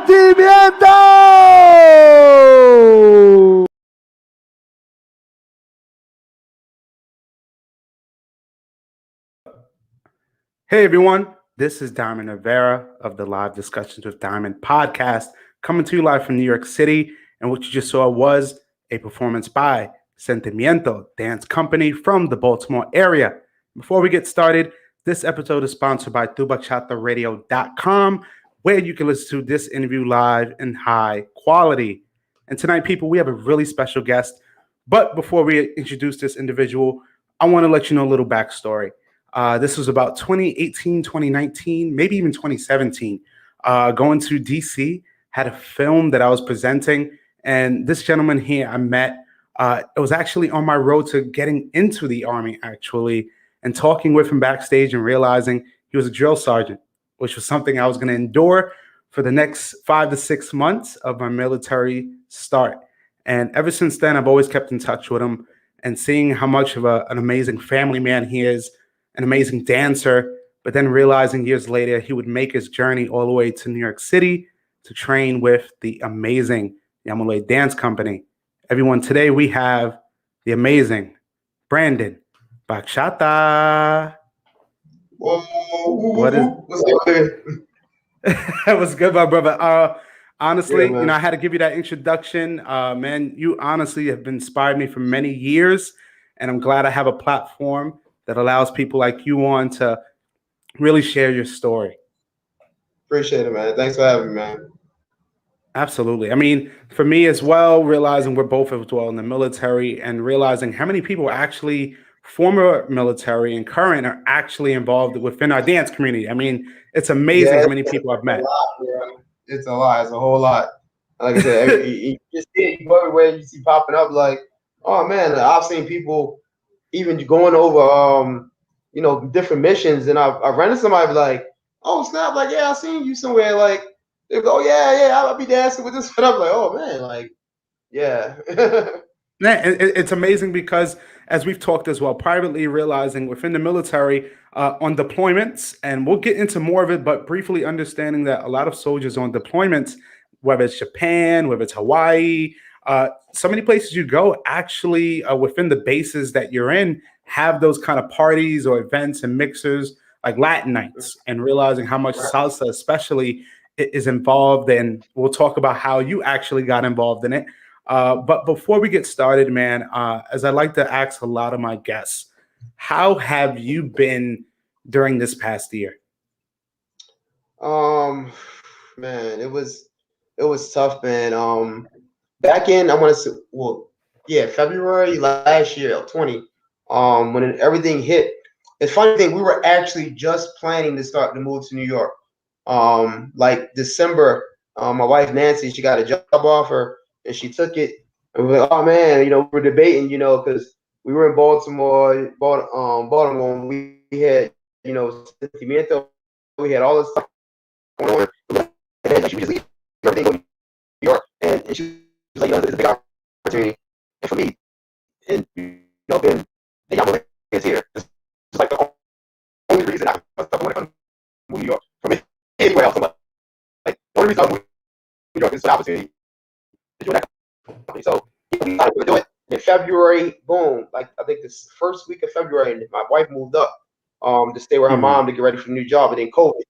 Sentimiento! Hey everyone, this is Diamond Rivera of the Live Discussions with Diamond podcast, coming to you live from New York City. And what you just saw was a performance by Sentimiento Dance Company from the Baltimore area. Before we get started, this episode is sponsored by Bachataradio.com, where you can listen to this interview live in high quality. And tonight, people, we have a really special guest. But before we introduce this individual, I want to let you know a little backstory. This was about 2018, 2019, maybe even 2017. Going to DC, had a film that I was presenting, and this gentleman here I met. It was actually on my road to getting into the Army, actually, and talking with him backstage and realizing he was a drill sergeant, which was something I was going to endure for the next 5 to 6 months of my military start. And ever since then, I've always kept in touch with him and seeing how much of an amazing family man he is, an amazing dancer, but then realizing years later he would make his journey all the way to New York City to train with the amazing Yamulee Dance Company. Everyone, today we have the amazing Brandon Bachata. Whoa, What is? what's good? That was good, my brother. Honestly, Yeah, man. I had to give you that introduction. Man, you honestly have inspired me for many years, and I'm glad I have a platform that allows people like you on to really share your story. Appreciate it, man. Thanks for having me, man. Absolutely. I mean, for me as well, realizing we're both as well in the military and realizing how many people actually former military and current are actually involved within our dance community. I mean, it's amazing Yeah, how many people I've it's a met. lot, bro. It's a lot. It's a whole lot. Like I said, you just see it, you go everywhere you see popping up. Like, oh man, I've seen people even going over, different missions, and I've run into somebody like, oh snap, like yeah, I seen you somewhere. Like, they go, oh yeah, I'll be dancing with this, and I'm like, oh man, like yeah. Yeah, it's amazing because as we've talked as well privately, realizing within the military on deployments, and we'll get into more of it, but briefly understanding that a lot of soldiers on deployments, whether it's Japan, whether it's Hawaii, so many places you go, actually within the bases that you're in, have those kind of parties or events and mixers like Latin nights, and realizing how much Right. salsa, especially, is involved. And we'll talk about how you actually got involved in it. But before we get started, man, as I like to ask a lot of my guests, how have you been during this past year? Um, Man, it was tough, man. Back in I want to say, well, yeah, February last year, 20, when everything hit. It's funny thing, we were actually just planning to start to move to New York. Like December, my wife Nancy, she got a job offer and she took it. And we were like, oh man, we're debating, because we were in Baltimore, and we had, Sentimiento, we had all this stuff going on. And like, she would just leave everything, go to New York, and she was like, it's a big opportunity. And for me, and being the Yamulee is here. It's just like the only reason I want to come to New York from anywhere else. I'm like the only reason I'm moving to New York is for the opportunity to join that company. So we decided to do it. In February, boom, like I think this first week of February, my wife moved up to stay with her Mhm. mom to get ready for a new job, and then COVID.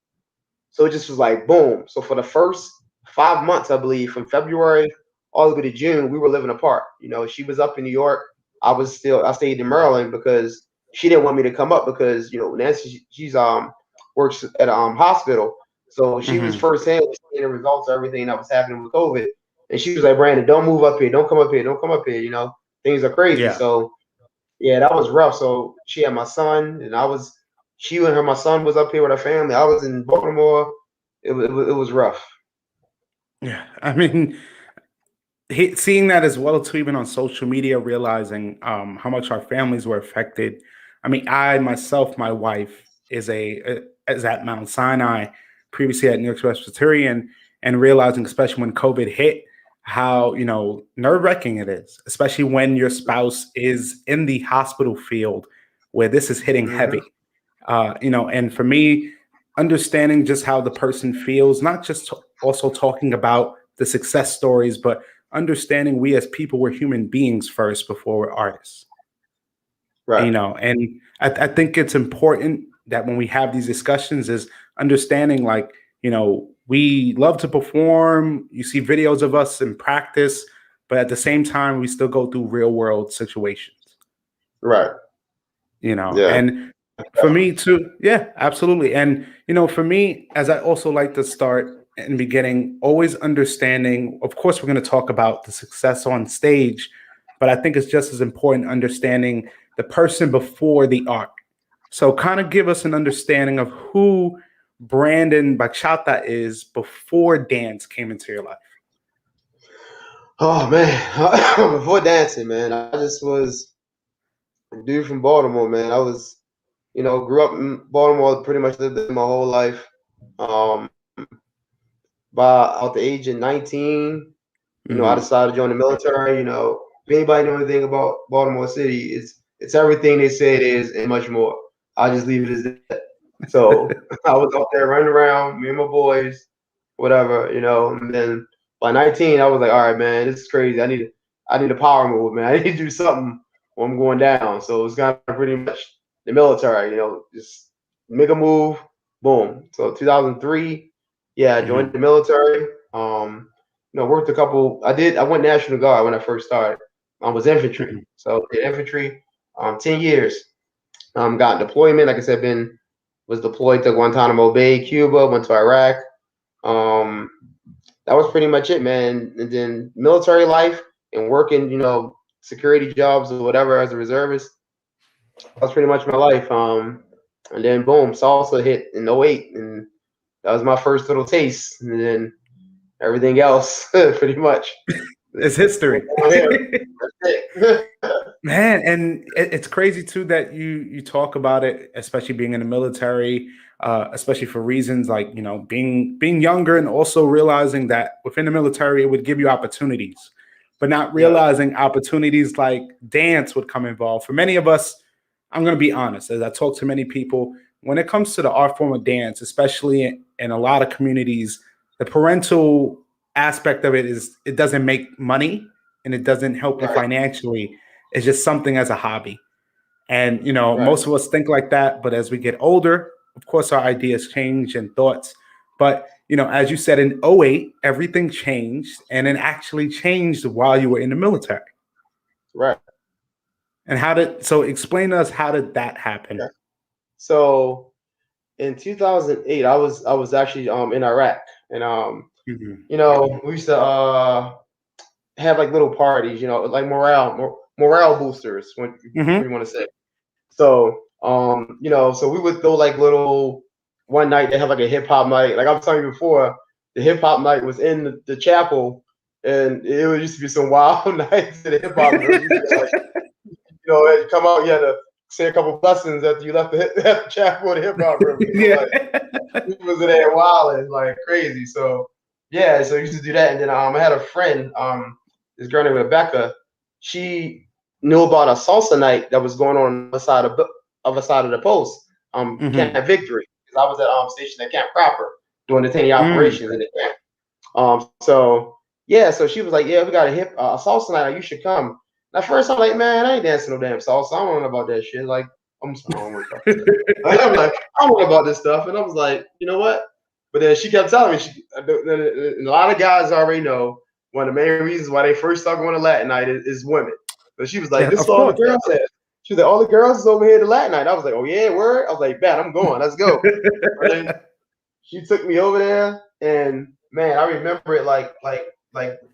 So it just was like boom. So for the first 5 months, I believe, from February all the way to June, we were living apart. She was up in New York. I stayed in Maryland because she didn't want me to come up because Nancy, she's works at a hospital. So she was Mhm. firsthand seeing the results of everything that was happening with COVID. And she was like, Brandon, don't move up here, don't come up here, don't come up here, things are crazy. Yeah. So yeah, that was rough. So she had my son, and she and my son was up here with her family. I was in Baltimore. It was rough. Yeah. I mean, seeing that as well too, even on social media, realizing how much our families were affected. I mean, I myself, my wife is at Mount Sinai, previously at New York Presbyterian, and realizing, especially when COVID hit, how nerve wracking it is, especially when your spouse is in the hospital field where this is hitting Hmm. heavy. And for me, understanding just how the person feels, not just also talking about the success stories, but understanding we as people, we're human beings first before we're artists. Right. And I think it's important that when we have these discussions is understanding like, we love to perform, you see videos of us in practice, but at the same time we still go through real world situations. Right. Yeah. And for me too, yeah, absolutely. And for me, as I also like to start in the beginning, always understanding, of course, we're going to talk about the success on stage, but I think it's just as important understanding the person before the art. So kind of give us an understanding of who Brandon Bachata is before dance came into your life. Oh man, before dancing, man, I just was a dude from Baltimore, man. I was, grew up in Baltimore, pretty much lived there my whole life. Um, by out the age of 19, I Hmm. decided to join the military. If anybody know anything about Baltimore City, it's everything they say it is and much more. I'll just leave it as that. So I was out there running around, me and my boys, whatever, and then by 19, I was like, all right, man, this is crazy. I need a power move, man. I need to do something when I'm going down. So it's kind of pretty much the military, just make a move, boom. So 2003, yeah, I joined Hmm. the military. Worked a couple. I went National Guard when I first started. I was infantry, Hmm. so did infantry, 10 years. Got deployment. Like I said, was deployed to Guantanamo Bay, Cuba. Went to Iraq. Um, that was pretty much it, man. And then military life and working, security jobs or whatever as a reservist. That was pretty much my life. And then boom, salsa hit in '08, and that was my first little taste. And then everything else, pretty much. It's history. That's it. Man, and it's crazy too that you talk about it, especially being in the military, especially for reasons like being younger, and also realizing that within the military it would give you opportunities, but not Yeah, realizing opportunities like dance would come involved. For many of us, I'm going to be honest, as I talk to many people, when it comes to the art form of dance, especially in a lot of communities, the parental aspect of it is it doesn't make money and it doesn't help you right, financially. It's just something as a hobby. And, right, most of us think like that. But as we get older, of course, our ideas change and thoughts. But, as you said in '08, everything changed and it actually changed while you were in the military. right. And so explain to us, how did that happen? Okay. So in 2008, I was actually in Iraq, and Hmm. we used to have like little parties, like morale boosters, what Hmm. you want to say. So so we would throw like little one night they have like a hip hop night. Like I was telling you before, the hip hop night was in the chapel, and it would used to be some wild nights in the hip hop room. You used to get, like, you come out, you had to say a couple blessings after you left the chapel or the hip hop room. Yeah. Like we was in there wilding like crazy. So yeah, so I used to do that, and then I had a friend, this girl named Rebecca. She knew about a salsa night that was going on the side of the post, Camp Hmm. Victory. Because I was at station at Camp Proper doing detaining Mm. operations in the camp. So yeah, so she was like, "Yeah, we got a hip salsa night. You should come." And at first, I'm like, "Man, I ain't dancing no damn salsa. I don't know about that shit." Like, I don't want to talk about that. I'm like, I don't know about this stuff, and I was like, you know what? But then she kept telling me, and a lot of guys already know one of the main reasons why they first start going to Latin night is women. So she was like, Yeah, "This is of all the course. girls at." She was like, "All the girls is over here to Latin night." I was like, "Oh yeah, word." I was like, "Bet I'm going. Let's go." And then she took me over there, and man, I remember it like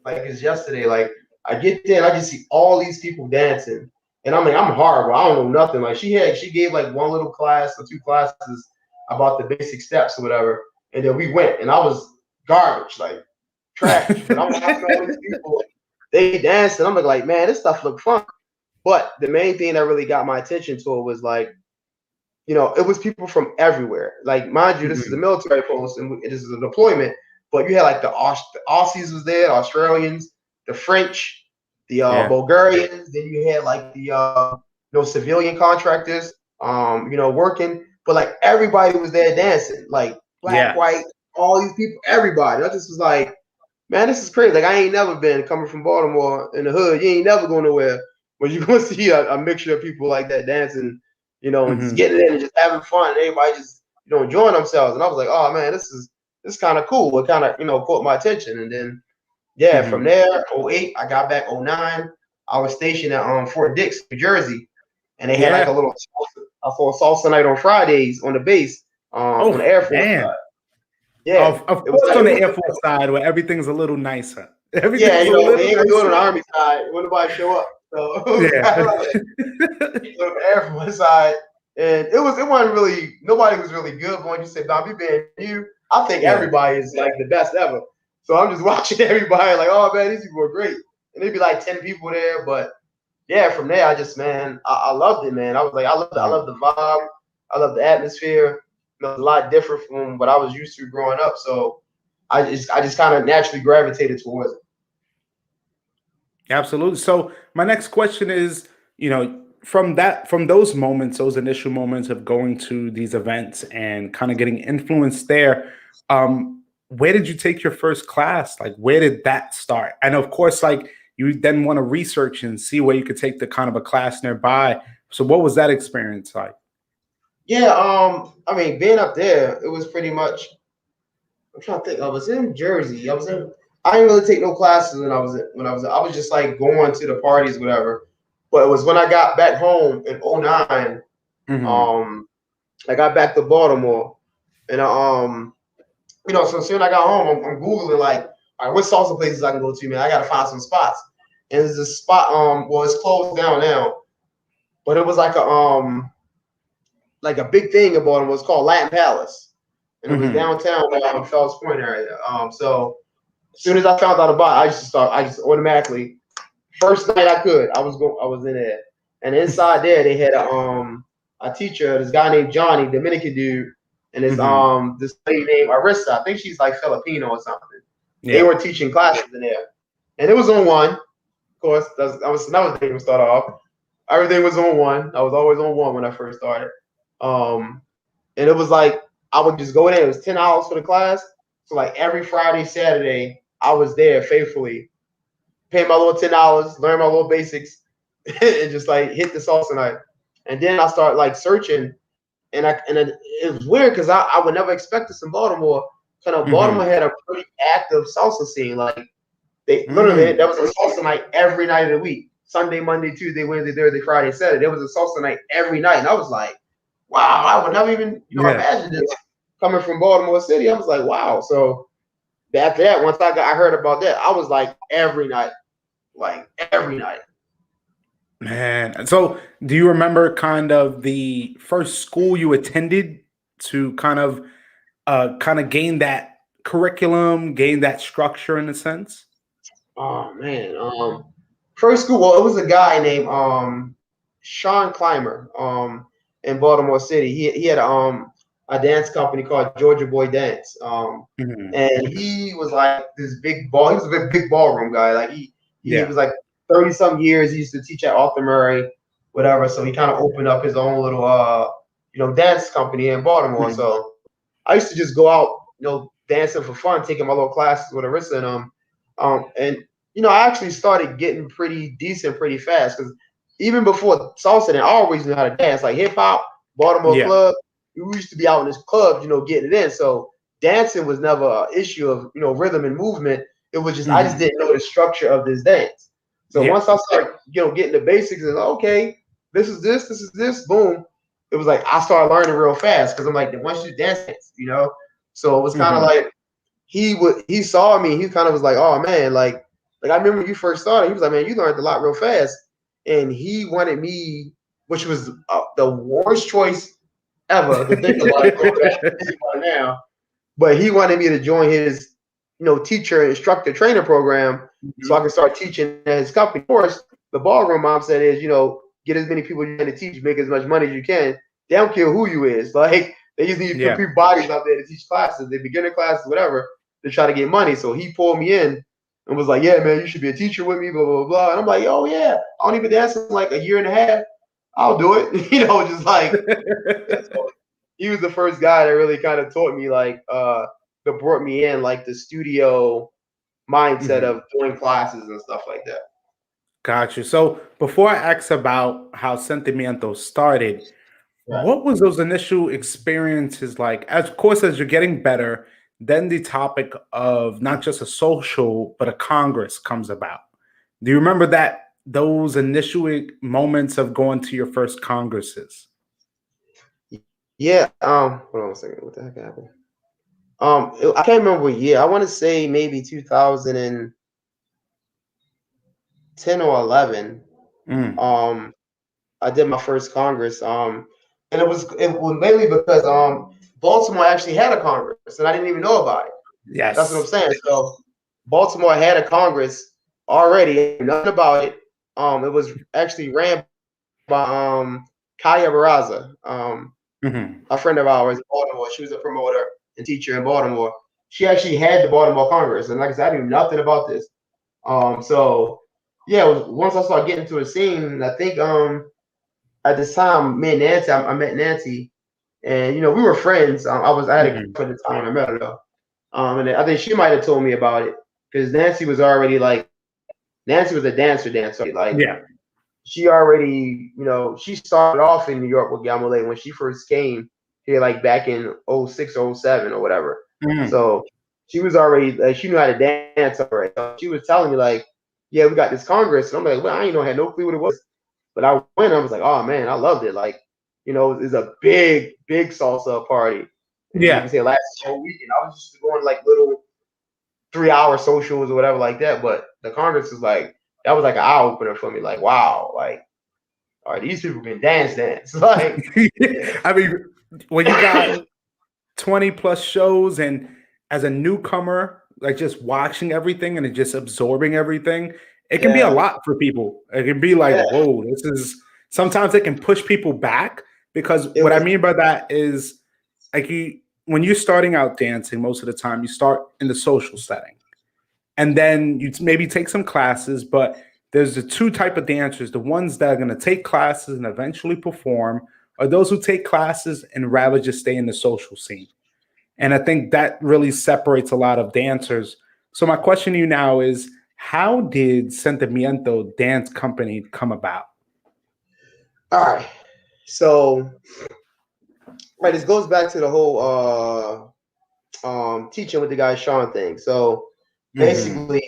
it's yesterday. Like I get there and I just see all these people dancing, and I'm like, I'm horrible. I don't know nothing. Like she gave like one little class or two classes about the basic steps or whatever, and then we went, and I was garbage, like trash. But I'm watching all these people, they dance, and I'm like, man, this stuff look fun. But the main thing that really got my attention to it was like it was people from everywhere. Like, mind you, this is a Mhm. military post and this is a deployment, but you had like the Aussies was there, the Australians, the French, the Yeah. Bulgarians. Then you had like the civilian contractors, working. but like everybody was there dancing, like black, Yeah. white, all these people, everybody. I just was like, man, this is crazy. Like I ain't never been coming from Baltimore in the hood. You ain't never going nowhere, but you're gonna see a mixture of people like that dancing, you know, and just Hmm. getting in and just having fun. And everybody just enjoying themselves. And I was like, oh man, this is kind of cool. It kind of caught my attention. And then yeah, from Hmm. there, '08, I got back '09. I was stationed at Fort Dix, New Jersey, and they had like a Yeah. little salsa night on Fridays on the base, on the Oh Air Force man. side. Yeah, Of it was course, like on the Air Force side, where everything's a little nicer. yeah, Everything's a little they ain't gonna do it on the nicer. Army side when nobody show up. So it was Yeah. kind of like on the Air Force side, and it wasn't really nobody was really good. But when you say Bobby being you, I think Yeah. everybody is like the best ever. So I'm just watching everybody like, oh man, these people are great, and there'd be like 10 people there, but yeah, from there I just I loved it, man. I was like, I love the vibe, I love the atmosphere. It's a lot different from what I was used to growing up, so I just kind of naturally gravitated towards it. Absolutely. So my next question is, from those moments, those initial moments of going to these events and kind of getting influenced there, where did you take your first class? Like, where did that start? And of course, like you then want to research and see where you could take the kind of a class nearby. So what was that experience like? Yeah, I mean, being up there, it was pretty much. I'm trying to think. I was in Jersey. I didn't really take no classes I was just like going to the parties, whatever. But it was when I got back home in '09. Hmm. Um, I got back to Baltimore, and so soon I got home, I'm googling like, all right, what salsa places I can go to, man. I gotta find some spots. And there's this spot. Well, it's closed down now, but it was like a big thing about it was called Latin Palace, and it was Hmm. downtown Fells Point area. So as soon as I found out about it, I just automatically first night I was in there, and inside there they had a teacher, this guy named Johnny, Dominican dude, and Hmm. this lady named Arissa. I think she's like Filipino or something. They Yeah. were teaching classes in there, and it was on one. Of course, that was another thing to start off. Everything was on one. I was always on one when I first started. Um, and it was like I would just go in there. It was $10 for the class. So like every Friday, Saturday, I was there faithfully, pay my little $10, learn my little basics, and just like hit the salsa night. And then I start like searching, it was weird because I would never expect this in Baltimore. Kind of Baltimore Hmm. had a pretty active salsa scene. Like they literally Mm. there was a salsa night every night of the week. Sunday, Monday, Tuesday, Wednesday, Thursday, Friday, Saturday. There was a salsa night every night. And I was like, wow, I would never even, Yeah. imagine this coming from Baltimore City. I was like, wow. So after that, once I heard about that, I was like every night. Man. So do you remember kind of the first school you attended to kind of gain that curriculum, gain that structure in a sense? Oh man. First school, well, it was a guy named Sean Clymer, in Baltimore City. He had a dance company called Georgia Boy Dance. Mhm. And he was like this big ball. He was a big ballroom guy. Like he Yeah. was like 30 some years. He used to teach at Arthur Murray, whatever. So he kind of opened up his own little dance company in Baltimore. Mhm. So I used to just go out, dancing for fun, taking my little classes with Arissa and and I actually started getting pretty decent pretty fast because even before salsa, then I always knew how to dance, like hip hop, Baltimore Yeah. club. We used to be out in this club, getting it in. So dancing was never an issue of rhythm and movement. It was just I just Mhm. didn't know the structure of this dance. So Yeah. once I started, getting the basics, and okay, this is this, boom. It was like I started learning real fast because I'm like, once you dance. So it was kind of Mhm. like he saw me. He kind of was like, oh man, like I remember when you first started. He was like, man, you learned a lot real fast, and he wanted me, which was the worst choice ever to think about it. Going back to think about it now, but he wanted me to join his, teacher, instructor, trainer program so I Mhm. could start teaching at his company. Of course, the ballroom mindset is, get as many people you can to teach, make as much money as you can. They don't care who you is. Like they just need Yeah. people bodies out there to teach classes, the beginner classes, whatever, to try to get money. So he pulled me in and was like, yeah, man, you should be a teacher with me, blah, blah, blah. And I'm like, oh yeah, I only been dancing like a year and a half. I'll do it. Just like he was the first guy that really kind of taught me that brought me in like the studio mindset Mhm. of doing classes and stuff like that. Got you. So before I ask about how Sentimiento started, Right. what was those initial experiences like? As of course, as you're getting better, then the topic of not just a social but a congress comes about. Do you remember that those initial moments of going to your first congresses? Yeah. Hold on a second. What the heck happened? I can't remember what year. I want to say maybe 2010 or 11. Mm, Um, I did my first Congress. And it was mainly because Baltimore actually had a Congress, and I didn't even know about it. That's what I'm yes. saying. So Baltimore had a Congress already, nothing about it. It was actually ran by Kaya Barraza, Mhm. a friend of ours in Baltimore. She was a promoter and teacher in Baltimore. She actually had the Baltimore Congress, and like I said, I knew nothing about this. So yeah, once I started getting to the scene, I think at this time, me and Nancy, I met Nancy, and we were friends. I had a Mhm. girlfriend at the time I met her though, and I think she might have told me about it because Nancy was already like Nancy was a dancer already. Like Yeah. she already, she started off in New York with Yamulee when she first came here, like back in '06 or '07 or whatever. Mhm. So she was already like she knew how to dance already. So she was telling me like, yeah, we got this Congress, and I'm like, well, I ain't know, had no clue what it was. But I went, I was like, oh man, I loved it. Like, it's a big salsa party. And like you Yeah. said, last whole weekend, I was just going like little 3 hour socials or whatever like that. But the Congress was like that was like an eye opener for me. Like, wow, like, all right, these people can dance. Like, I mean, when you got 20 plus shows and as a newcomer, like just watching everything and just absorbing everything, it can be a yeah, lot for people. It can be like, yeah, whoa, this is sometimes it can push people back because it what I was, mean by that is like when you're starting out dancing, most of the time you start in the social setting and then you maybe take some classes, but there's the two type of dancers, the ones that are going to take classes and eventually perform, or those who take classes and rather just stay in the social scene. And I think that really separates a lot of dancers. So my question to you now is, how did Sentimiento Dance Company come about? all right. So, right, this goes back to the whole teaching with the guy Sean thing. So Hmm. basically,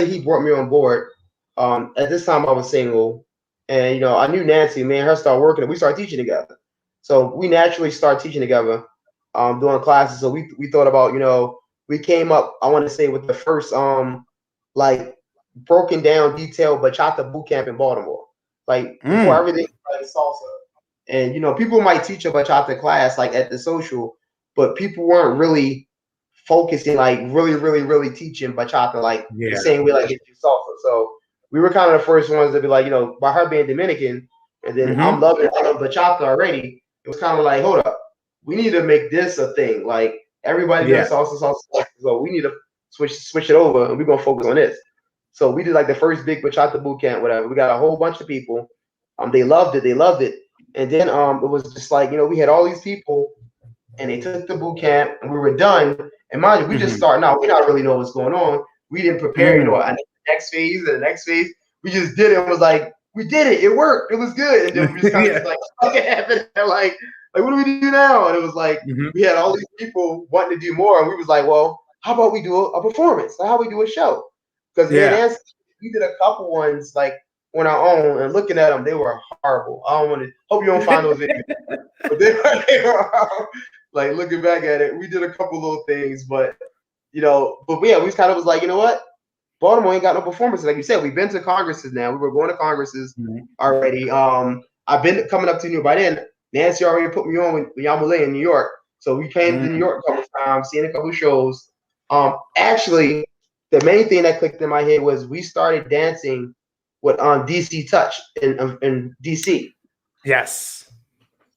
he brought me on board. At this time I was single, and I knew Nancy. Me and her started working, and we started teaching together. So we naturally started teaching together, doing classes. So we thought about we came up. I want to say with the first like broken down detailed bachata boot camp in Baltimore, like before Mm, everything started salsa. And people might teach a bachata class like at the social, but people weren't really focusing like really teaching bachata like the yeah. same way like it do salsa. So we were kind of the first ones to be like, by her being Dominican, and then Hmm. I love bachata already. It was kind of like, hold up, we need to make this a thing. Like everybody Yeah. does salsa, so we need to switch it over, and we're gonna focus on this. So we did like the first big bachata boot camp, whatever. We got a whole bunch of people. They loved it. They loved it. And then it was just like we had all these people, and they took the boot camp, and we were done. And mind you, we just Hmm. starting out. We not really know what's going on. We didn't prepare. Mm, I need the next phase and the next phase. We just did it. And was like, we did it. It worked. It was good. And then we just kind of yeah. just like, what happened? Like, what do we do now? And it was like Hmm. we had all these people wanting to do more, and we was like, well, how about we do a performance? How about we do a show? Because me and Yeah. Nancy, we did a couple ones like on our own, and looking at them, they were horrible. I don't want to. Hope you don't find those videos, but they were like looking back at it. We did a couple little things, but yeah, we kind of was like, you know what? Baltimore ain't got no performances. Like you said, we've been to congresses now. We were going to congresses Mhm. already. I've been coming up to New York. By then, Nancy already put me on with Yamulee in New York. So we came to New Mm, York a couple times, seen a couple shows. Actually, the main thing that clicked in my head was we started dancing with DC Touch in DC. yes.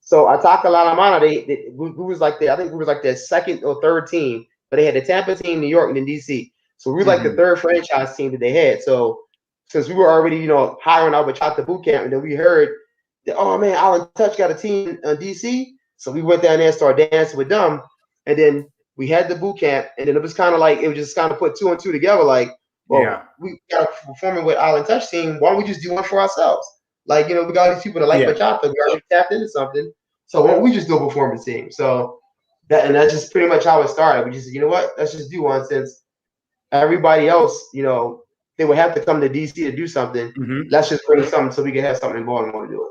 So Ataka La La Mana, we was like I think we was like their second or third team, but they had the Tampa team, New York, and then DC. So we were like the Hmm. third franchise team that they had. So since we were already, hiring our bachata boot camp, and then we heard that, oh man, Alan Touch got a team in DC. So we went down there and started dancing with them. And then we had the boot camp. And then it was kind of like, it was just kind of put two and two together. Like, well, Yeah. we got performing with Island Touch team. Why don't we just do one for ourselves? Like, we got all these people that like Yeah. bachata. We already tapped into something. So why don't we just do a performance team? So that's just pretty much how it started. We just said, you know what? Let's just do one since everybody else, they would have to come to DC to do something. Mhm. Let's just bring something so we can have something in Baltimore to do it.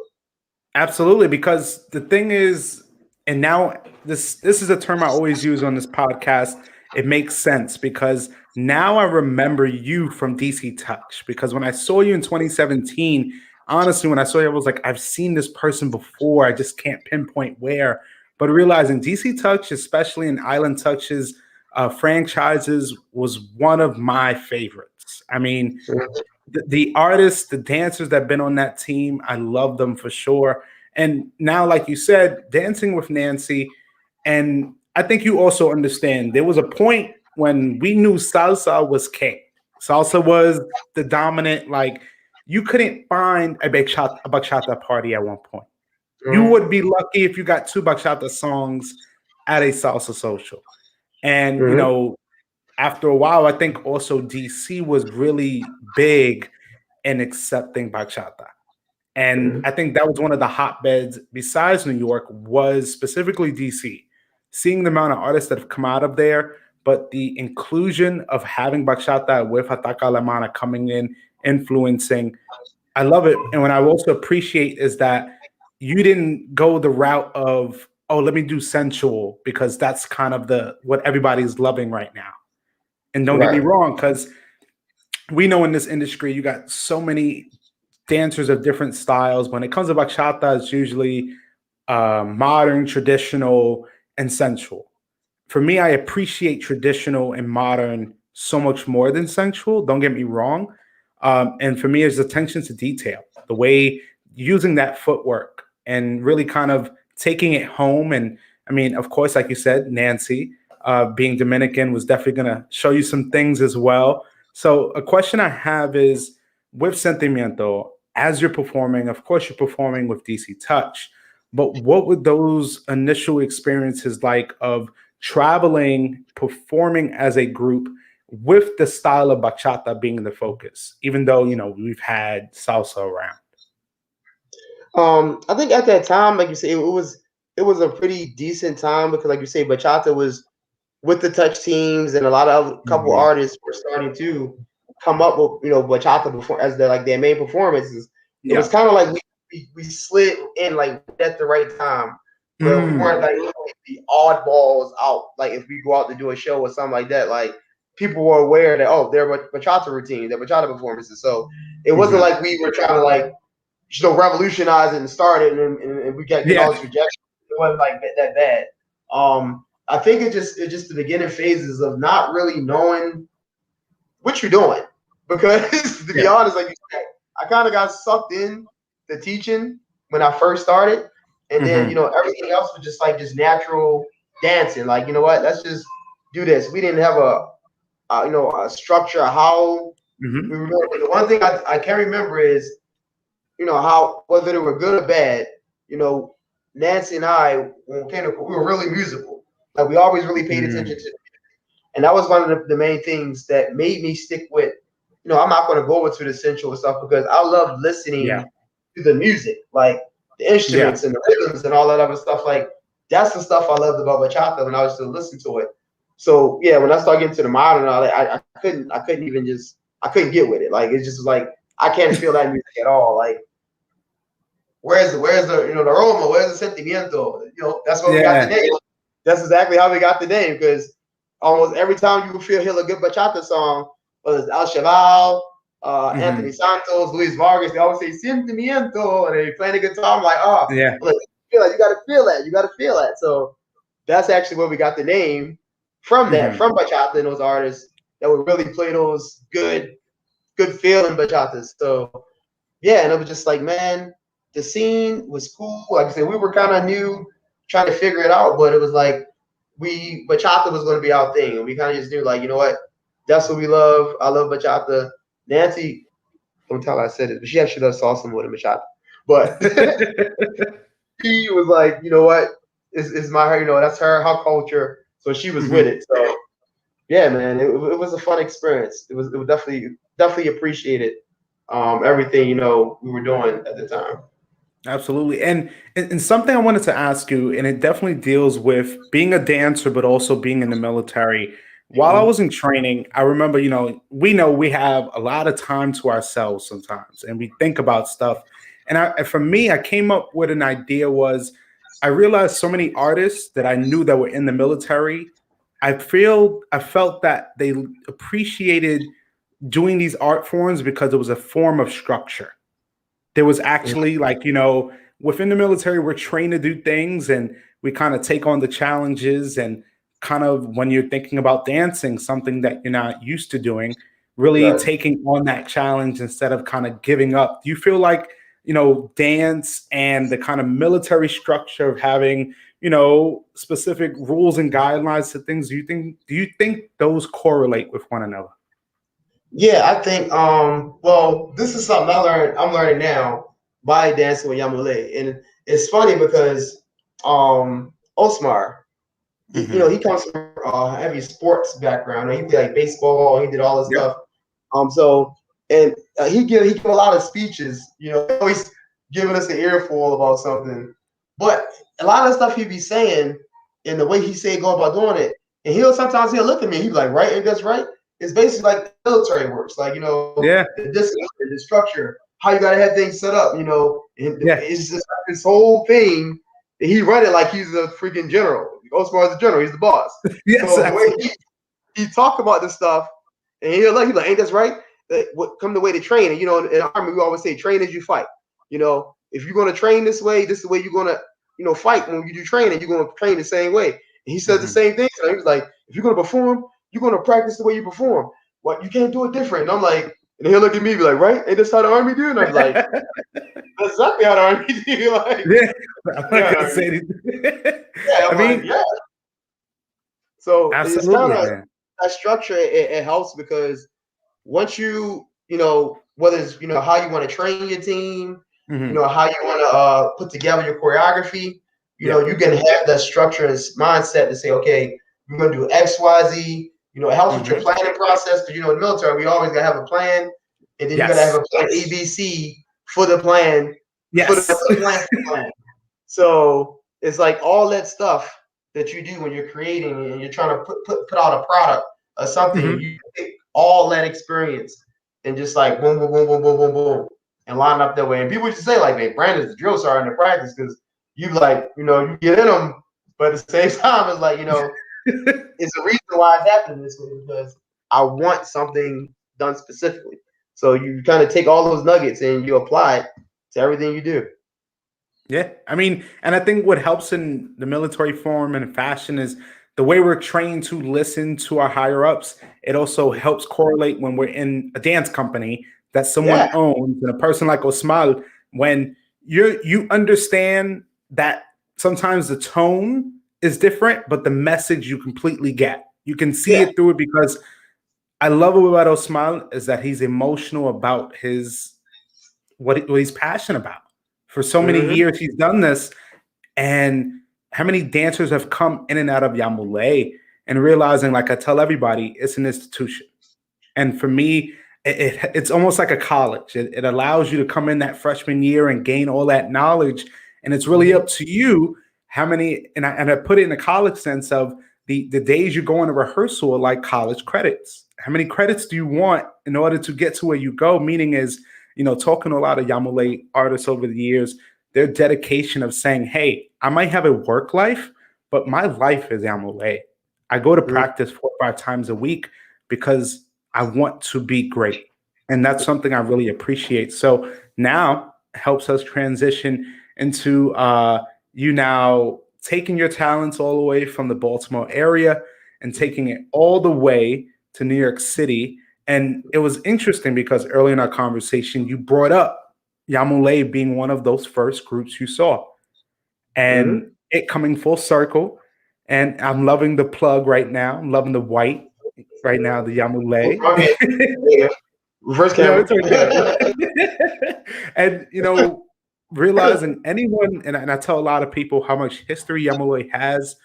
Absolutely, because the thing is, and now this is a term I always use on this podcast. It makes sense because now I remember you from DC Touch. Because when I saw you in 2017, honestly, when I saw you, I was like, I've seen this person before. I just can't pinpoint where. But realizing DC Touch, especially in Island Touch's franchises, was one of my favorites. I mean, the artists, the dancers that have been on that team, I love them for sure. And now, like you said, dancing with Nancy, and I think you also understand there was a point when we knew salsa was king. Salsa was the dominant, like you couldn't find a bachata party at one point. You Mm-hmm. would be lucky if you got two bachata songs at a salsa social. And, Mm-hmm. after a while, I think also DC was really big in accepting bachata. And Mm-hmm. I think that was one of the hotbeds besides New York was specifically DC. Seeing the amount of artists that have come out of there, but the inclusion of having bachata with Hataka Alemana coming in, influencing, I love it. And what I also appreciate is that you didn't go the route of, oh, let me do sensual because that's kind of the what everybody's loving right now. And don't get me Right. wrong, because we know in this industry you got so many dancers of different styles. When it comes to bachata, it's usually modern, traditional, and sensual. For me, I appreciate traditional and modern so much more than sensual. Don't get me wrong. And for me, it's attention to detail, the way using that footwork and really kind of taking it home. And I mean, of course, like you said, Nancy, being Dominican was definitely going to show you some things as well. So, a question I have is with Sentimiento, as you're performing, of course, you're performing with DC Touch, but what were those initial experiences like of traveling, performing as a group with the style of bachata being the focus, even though, we've had salsa around? I think at that time, like you say, it was a pretty decent time because, like you say, bachata was with the touch teams, and a lot of other couple Mhm. artists were starting to come up with bachata before as their main performances. It was Yeah. kind of like we slid in like at the right time where we Mm. weren't like the oddballs out. Like if we go out to do a show or something like that, like people were aware that there were bachata routines, there were bachata performances. So it wasn't Mhm. like we were trying to like revolutionize it and start it, and we got getting Yeah. all this rejection. It wasn't like that bad. I think it's just the beginning phases of not really knowing what you're doing. Because to be Yeah. honest, like you said, I kind of got sucked in the teaching when I first started, and then Mhm. everything else was just natural dancing. Like what, let's just do this. We didn't have a structure how we Mhm. remember. The one thing I can remember is how whether they were good or bad, you know, Nancy and I, when we came to, we were really musical. Like we always really paid attention Mm. to, and that was one of the main things that made me stick with. I'm not going to go into the sensual stuff because I love Yeah. listening to the music, like the Yeah. instruments and the rhythms and all that other stuff. Like that's the stuff I loved about bachata when I was to listen to it. So yeah, when I started getting to the modern and all that, I couldn't get with it. Like it's just like I can't feel that music at all. Like where's the the aroma? Where's the sentimiento? That's where we got the Yeah. name. That's exactly how we got the name because almost every time you hear a good bachata song, whether it's Al Chaval, Anthony Mhm. Santos, Luis Vargas, they always say sentimiento, and they play the guitar. I'm like, oh, Yeah. I'm like, feel that. You got to feel that. You got to feel that. So that's actually where we got the name from. That Mhm. from bachata and those artists that would really play those good feeling bachatas. So yeah, and it was just like, man, the scene was cool. Like I said, we were kind of new, trying to figure it out, but it was like bachata was going to be our thing, and we kind of just knew, like, you know what, that's what we love. I love bachata. Nancy, don't tell her I said it, but she actually loves salsa more than bachata. But he was like, you know what, is my, that's her culture. So she was with Hmm. it. So yeah, man, it was a fun experience. It was definitely appreciated everything we were doing at the time. Absolutely. And something I wanted to ask you, and it definitely deals with being a dancer, but also being in the military. While I Mhm. was in training, I remember, know we have a lot of time to ourselves sometimes, and we think about stuff. And for me, I came up with an idea was I realized so many artists that I knew that were in the military, I felt that they appreciated doing these art forms because it was a form of structure. There was actually, like, within the military, we're trained to do things, and we kind of take on the challenges, and kind of when you're thinking about dancing, something that you're not used to doing, really Right. taking on that challenge instead of kind of giving up. Do you feel like, dance and the kind of military structure of having, specific rules and guidelines to things, do you think those correlate with one another? Yeah, I think well, this is something I'm learning now by dancing with Yamulee. And it's funny because Osmar, he Hmm. comes from a heavy sports background. He played like baseball, he did all this Yep. stuff. So and he give a lot of speeches, always giving us an earful about something. But a lot of stuff he be saying and the way he say go about doing it, and he'll look at me, he be like, right, and that's right. It's basically like the military works, like Yeah. the discipline, the structure, how you gotta have things set up, and Yeah. it's just like this whole thing. He run it like he's a freaking general. Oscar is a general, he's the boss. Yes. So the way he talk about this stuff, and he's like, ain't that's right? What come the way to train? And in the army, we always say, train as you fight. If you're gonna train this is the way you're gonna, fight when you do training. You're gonna train the same way. And he said the Hmm. same thing. So he was like, if you're gonna perform, you're gonna practice the way you perform. What you can't do it different. And I'm like, and he'll look at me and be like, right? Ain't this how the army do? And I'm like, that's exactly how the army do. Like, Yeah, I'm not yeah, gonna say anything. yeah. I I'm like, mean, yeah. So it's kind absolutely, of man. that structure. It helps because once whether it's how you want to train your team, Hmm. how you want to put together your choreography, Yep. you can have that structure and mindset to say, okay, we're gonna do X, Y, Z. It helps with your Hmm. planning process because in the military we always gotta have a plan, and then you gotta have Yes. a plan ABC for the plan, for the Yes. plan for the plan. So it's like all that stuff that you do when you're creating and you're trying to put out a product or something. Hmm. You take all that experience and just like boom, boom, boom, boom, boom, boom, boom, and line up that way. And people just say like, "Man, Brandon's the drill sergeant in practice," because you like, you get in them, but at the same time, it's like it's a reason why it's happening this way because I want something done specifically. So you kind of take all those nuggets and you apply it to everything you do. Yeah, I mean, and I think what helps in the military form and fashion is the way we're trained to listen to our higher ups. It also helps correlate when we're in a dance company that someone Yeah. owns, and a person like Osmal, when you understand that sometimes the tone is different, but the message you completely get. You can see Yeah. it through it because I love about Osmal is that he's emotional about his what he's passionate about. For so many Hmm. years, he's done this, and how many dancers have come in and out of Yamulee and realizing, like I tell everybody, it's an institution. And for me, it's almost like a college. It allows you to come in that freshman year and gain all that knowledge. And it's really Hmm. up to you how many, and I put it in a college sense of the days you go into rehearsal are like college credits. How many credits do you want in order to get to where you go? Meaning is, talking to a lot of Yamulee artists over the years, their dedication of saying, hey, I might have a work life, but my life is Yamulee. I go to practice 4 or 5 times a week because I want to be great. And that's something I really appreciate. So now helps us transition into you now taking your talents all the way from the Baltimore area and taking it all the way to New York City. And it was interesting because early in our conversation, you brought up Yamulee being one of those first groups you saw and Hmm. it coming full circle. And I'm loving the plug right now. I'm loving the white right now, the Yamulee. I mean, yeah, reverse No, camera. it's okay. And realizing anyone, and I tell a lot of people how much history Yamulee has,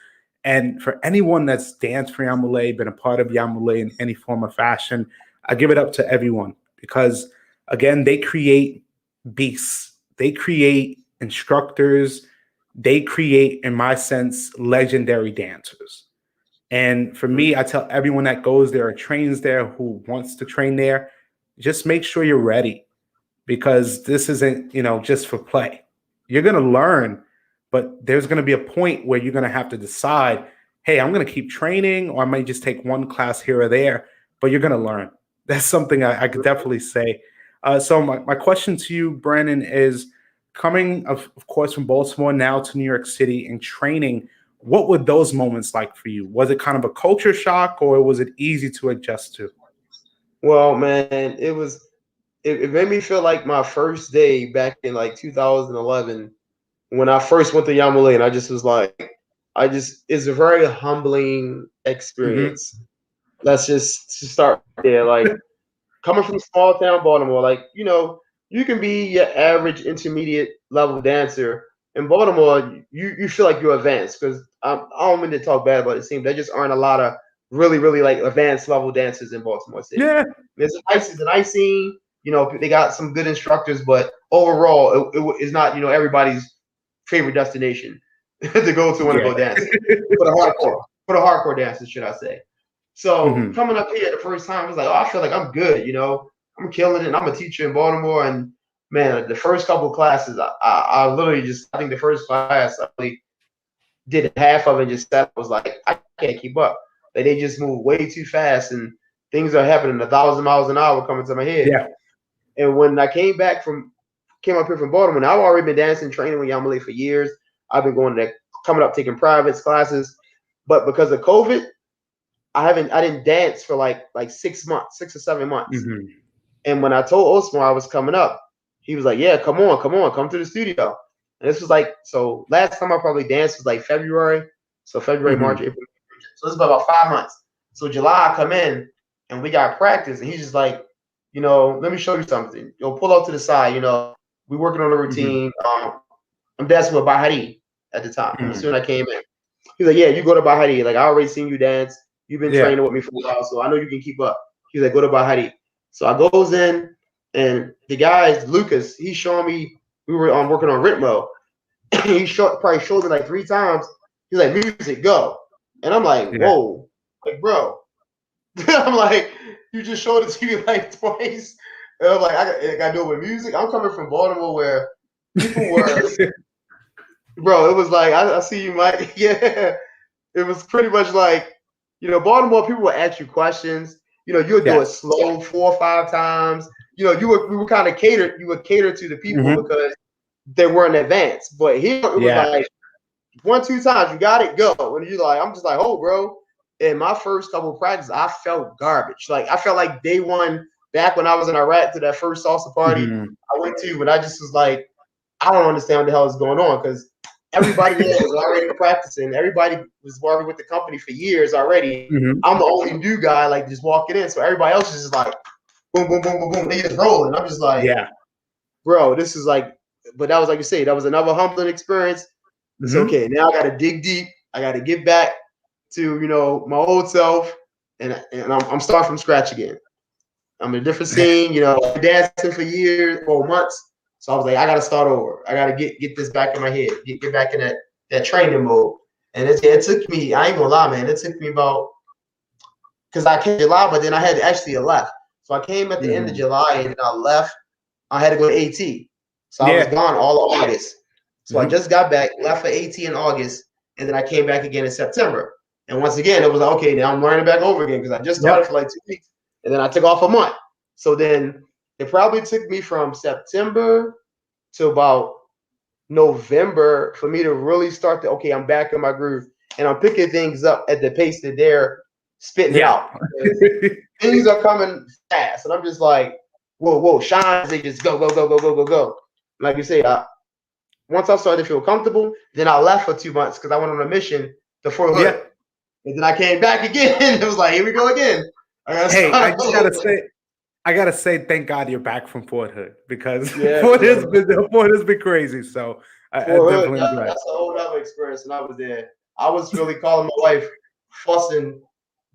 and for anyone that's danced for Yamulee, been a part of Yamulee in any form or fashion, I give it up to everyone because, again, they create beasts, they create instructors, they create, in my sense, legendary dancers. And for me, I tell everyone that goes there or trains there who wants to train there, just make sure you're ready because this isn't, just for play. You're going to learn, but there's going to be a point where you're going to have to decide, hey, I'm going to keep training or I might just take one class here or there, but you're going to learn. That's something I could definitely say. So my question to you, Brandon, is coming, of course, from Baltimore now to New York City and training, what were those moments like for you? Was it kind of a culture shock or was it easy to adjust to? Well, man, it made me feel like my first day back in like 2011 when I first went to Yamulee, and I just was like, it's a very humbling Hmm. experience. Let's just start there. Like coming from small town Baltimore, like you can be your average intermediate level dancer in Baltimore. You feel like you're advanced because I don't mean to talk bad about the team. There just aren't a lot of really like advanced level dancers in Baltimore City. Yeah. It's a nice scene. They got some good instructors, but overall, it's not everybody's favorite destination to go to when to Yeah. go dancing for the hardcore dancers, should I say? So Hmm. coming up here the first time, I was like, oh, I feel like I'm good. I'm killing it. And I'm a teacher in Baltimore, and man, the first couple of classes, I literally I think the first class I really did half of it and just sat. Was like, I can't keep up. Like they just move way too fast, and things are happening 1,000 miles an hour coming to my head. Yeah. And when I came up here from Baltimore, I've already been dancing, training with Yamulee for years. I've been coming up, taking privates classes, but because of COVID, I didn't dance for like 6 months, 6 or 7 months. Hmm. And when I told Osmar I was coming up, he was like, "Yeah, come on, come to the studio." And this was like, so last time I probably danced was like February, so February, March, Hmm. April. So it's about 5 months. So July I come in and we got practice, and he's just like, let me show you something. Pull out to the side. We working on a Hmm. routine. I'm dancing with Bahari at the time. As Hmm. soon as I came in, he's like, "Yeah, you go to Bahari. Like I already seen you dance. You've been Yeah. training with me for a while, so I know you can keep up." He's like, "Go to Bahari." So I goes in, and the guy Lucas. He's showing me. We were working on Ritmo. Probably showed me like 3 times. He's like, "Music, go," and I'm like, Yeah. "Whoa, like bro." I'm like, "You just showed it to me like twice." And I'm like, I got to do it with music. I'm coming from Baltimore where people were, bro. It was like, I see you, Mike. Yeah, it was pretty much like, Baltimore people would ask you questions. You would do it Yes. slow 4 or 5 times. We were kind of catered. You would cater to the people Hmm. because they weren't advanced. But here it was Yeah. like 1, 2 times, you got it, go. And you like, I'm just like, oh, bro. In my first couple of practices, I felt garbage. Like I felt like day one back when I was in Iraq to that first salsa party Hmm. I went to, but I just was like, I don't understand what the hell is going on because everybody there was already practicing. Everybody was working with the company for years already. Hmm. I'm the only new guy, like just walking in. So everybody else is just like boom, boom, boom, boom, boom. They just rolling. I'm just like, Yeah. bro, this is like, but that was like you say, that was another humbling experience. It's Hmm. okay. Now I got to dig deep. I got to get back to my old self, and I'm starting from scratch again. I'm in a different scene. I've been dancing for years, for months. So I was like, I got to start over. I got to get this back in my head. Get back in that training mode. And it took me. I ain't gonna lie, man. It took me about because I came July, but then I had actually left. So I came at the end of Hmm. July and then I left. I had to go to AT. So I was Yeah. gone all of August. So I Hmm. just got back, left for AT in August, and then I came back again in September. And once again, it was like, okay, now I'm learning back over again because I just started Yep. for like 2 weeks. And then I took off a month. So then it probably took me from September to about November for me to really start to, okay, I'm back in my groove. And I'm picking things up at the pace that they're spitting it Yeah. out. Things are coming fast. And I'm just like, whoa, shines, they just go, go, go, go, go, go, go. Like you say, once I started to feel comfortable, then I left for 2 months because I went on a mission to Fort Yeah. Hood. And then I came back again. It was like, here we go again. I gotta Hey, I start just all gotta over. say, I gotta say, thank God you're back from Fort Hood because Yeah, Fort has been crazy. So I Fort Hood, definitely am glad. that's a whole other experience when I was there. I was really calling my wife, fussing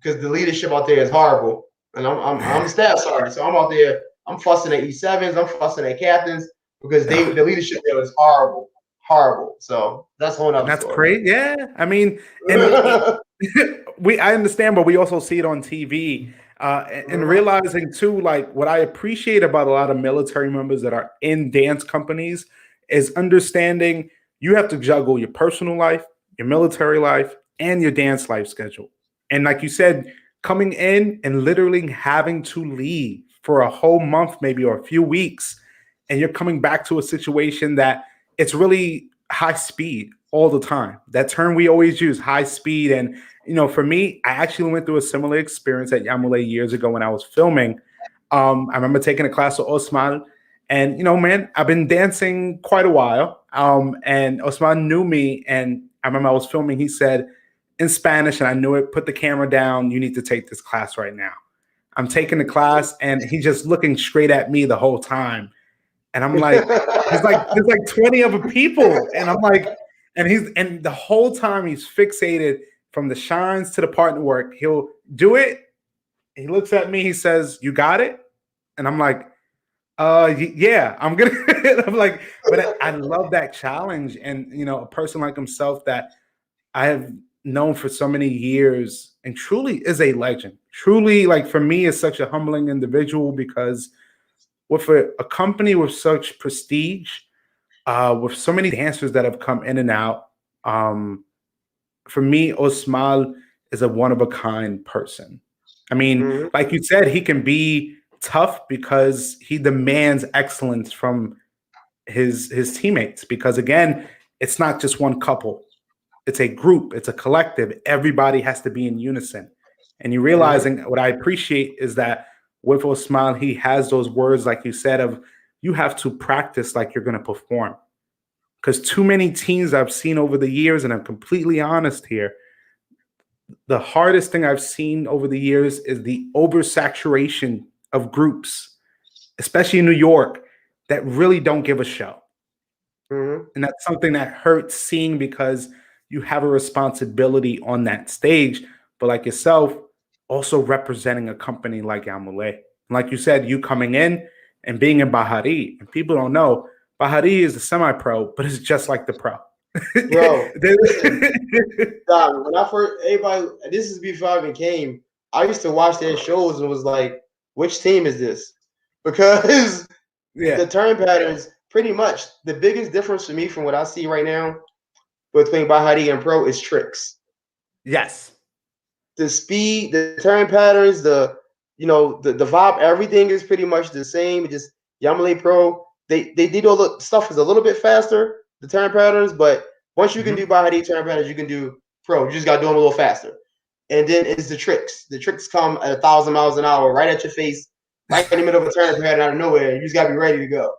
because the leadership out there is horrible, and I'm a staff sergeant, so I'm out there. I'm fussing at E7s. I'm fussing at captains because the leadership there is horrible, horrible. So that's a whole And other that's story. great. Yeah. I mean, and I understand, but we also see it on TV. And Mhm, realizing too, like what I appreciate about a lot of military members that are in dance companies is understanding you have to juggle your personal life, your military life, and your dance life schedule. And like you said, coming in and literally having to leave for a whole month, maybe, or a few weeks, and you're coming back to a situation that it's really high speed all the time. That term we always use, high speed. And for me, I actually went through a similar experience at Yamulee years ago when I was filming. I remember taking a class with Osman, and man, I've been dancing quite a while. And Osman knew me, and I remember I was filming. He said in Spanish, and I knew it. Put the camera down. You need to take this class right now. I'm taking the class, and he's just looking straight at me the whole time. And I'm like, there's like 20 other people. And I'm like, and the whole time he's fixated from the shines to the partner work. He'll do it. He looks at me, he says, "You got it?" And I'm like, yeah, I'm gonna I'm like, but I love that challenge. And a person like himself that I have known for so many years and truly is a legend. Truly, like for me, is such a humbling individual because with a company with such prestige, with so many dancers that have come in and out. For me, Osmal is a one of a kind person. I mean, mhm, like you said, he can be tough because he demands excellence from his teammates. Because again, it's not just one couple; it's a group, it's a collective. Everybody has to be in unison. And you mhm. realizing what I appreciate is that with Osman, he has those words, like you said, of you have to practice like you're going to perform. Because too many teams I've seen over the years, and I'm completely honest here, the hardest thing I've seen over the years is the oversaturation of groups, especially in New York, that really don't give a show. Mhm. And that's something that hurts seeing because you have a responsibility on that stage. But like yourself, also representing a company like Yamulee. And like you said, you coming in and being in Bahari. And people don't know, Bahari is a semi pro, but it's just like the pro. Bro, listen, Don, when I first everybody this is before I even came, I used to watch their shows and was like, which team is this? Because Yeah. the turn patterns, pretty much the biggest difference for me from what I see right now between Bahati and Pro is tricks. Yes. The speed, the turn patterns, the vibe, everything is pretty much the same. It just Yamale Pro, they did all the stuff is a little bit faster, the turn patterns, but once you can do Mhm. Bahati turn patterns, you can do Pro. You just gotta do them a little faster. And then it's the tricks. The tricks come at 1,000 miles an hour, right at your face, right in the middle of a turn pattern out of nowhere. You just gotta be ready to go.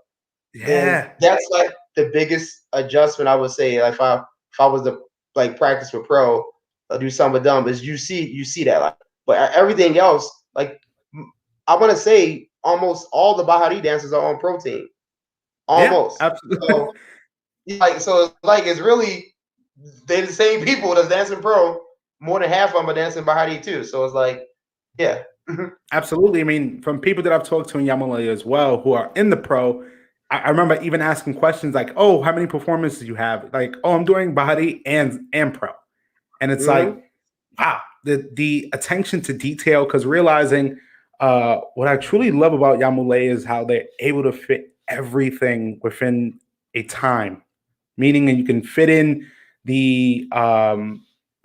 And Yeah. that's like the biggest adjustment I would say. Like if I was to like practice for pro, do some with them is you see that like, but everything else like I want to say almost all the Bahari dancers are on pro team, Yeah. almost. Absolutely. So like so it's like it's really they're the same people that's dancing pro. More than half of them are dancing Bahari too. So it's like yeah. Absolutely. I mean, from people that I've talked to in Yamalaya as well, who are in the pro, I remember even asking questions like, "Oh, how many performances do you have?" Like, "Oh, I'm doing Bahari and pro," and it's like, Hmm. wow, the attention to detail. Because realizing what I truly love about Yamule is how they're able to fit everything within a time, meaning that you can fit in the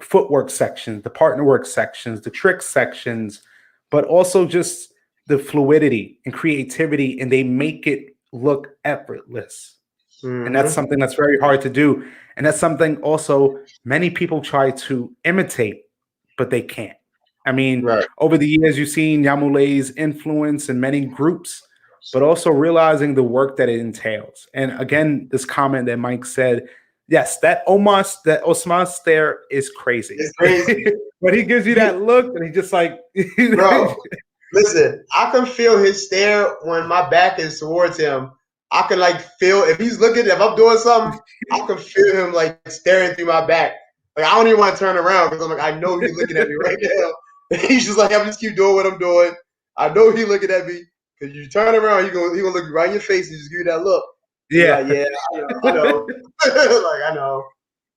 footwork sections, the partner work sections, the trick sections, but also just the fluidity and creativity, and they make it look effortless. And that's Hmm. something that's very hard to do. And that's something also many people try to imitate, but they can't. I mean, Right. over the years, you've seen Yamule's influence in many groups, but also realizing the work that it entails. And again, this comment that Mike said, yes, that Osman stare is crazy. It's crazy. But he gives you You, that look, and he just like, bro. Listen, I can feel his stare when my back is towards him. I can like feel if he's looking, if I'm doing something, I can feel him like staring through my back. Like I don't even want to turn around because I'm like, I know he's looking at me right now. He's just like, I'm just keep doing what I'm doing. I know he's looking at me because you turn around, he gonna look right in your face and just give you that look. And you're Yeah. like, yeah, I know. Like I know.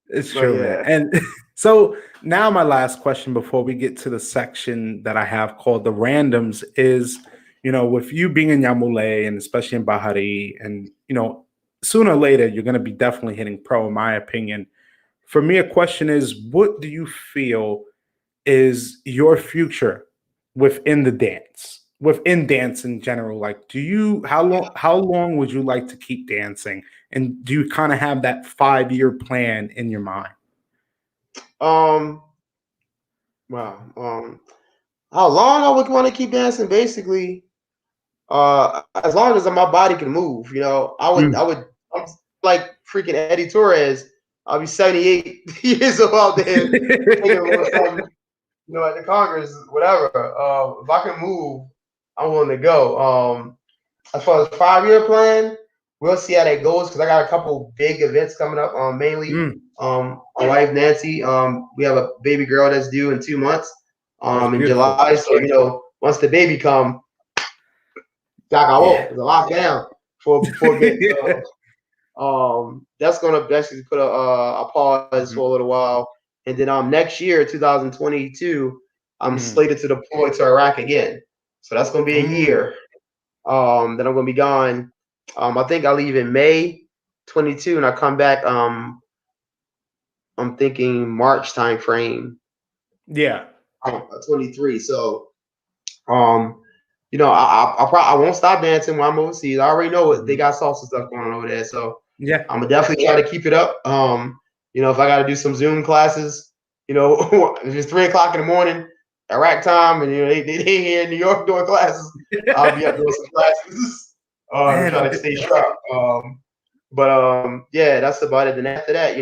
It's But true, man. yeah. And so now my last question before we get to the section that I have called the randoms is, with you being in Yamulee and especially in Bahari, and sooner or later you're going to be definitely hitting pro, in my opinion. For me, a question is, what do you feel is your future within dance in general? Like, how long would you like to keep dancing? And do you kind of have that 5-year plan in your mind? Um. Wow. How long I would want to keep dancing? Basically, as long as my body can move, Mm. I'm like freaking Eddie Torres. I'll be 78 years old out there taking a little something, at the Congress, whatever. If I can move, I'm willing to go. As far as 5-year plan, we'll see how that goes because I got a couple big events coming up. Mainly, Mm, my wife Nancy. We have a baby girl that's due in 2 months. that's In beautiful. July. So once the baby come, Yeah. it's a lockdown for a bit. So that's gonna basically put a pause Mhm. for a little while, and then next year, 2022, I'm Mhm. slated to deploy to Iraq again. So that's gonna be a Mm. year. Then I'm gonna be gone. I think I leave in May 22, and I come back. I'm thinking March time frame. Yeah. 23. So um, I won't stop dancing when I'm overseas. I already know what they Mhm. got salsa stuff going on over there. So Yeah. I'm gonna definitely try to keep it up. If I got to do some Zoom classes, if it's 3 o'clock in the morning, Iraq time, and they here in New York doing classes, I'll be up doing some classes to Man, try to stay sharp. But yeah, that's about it. And after that,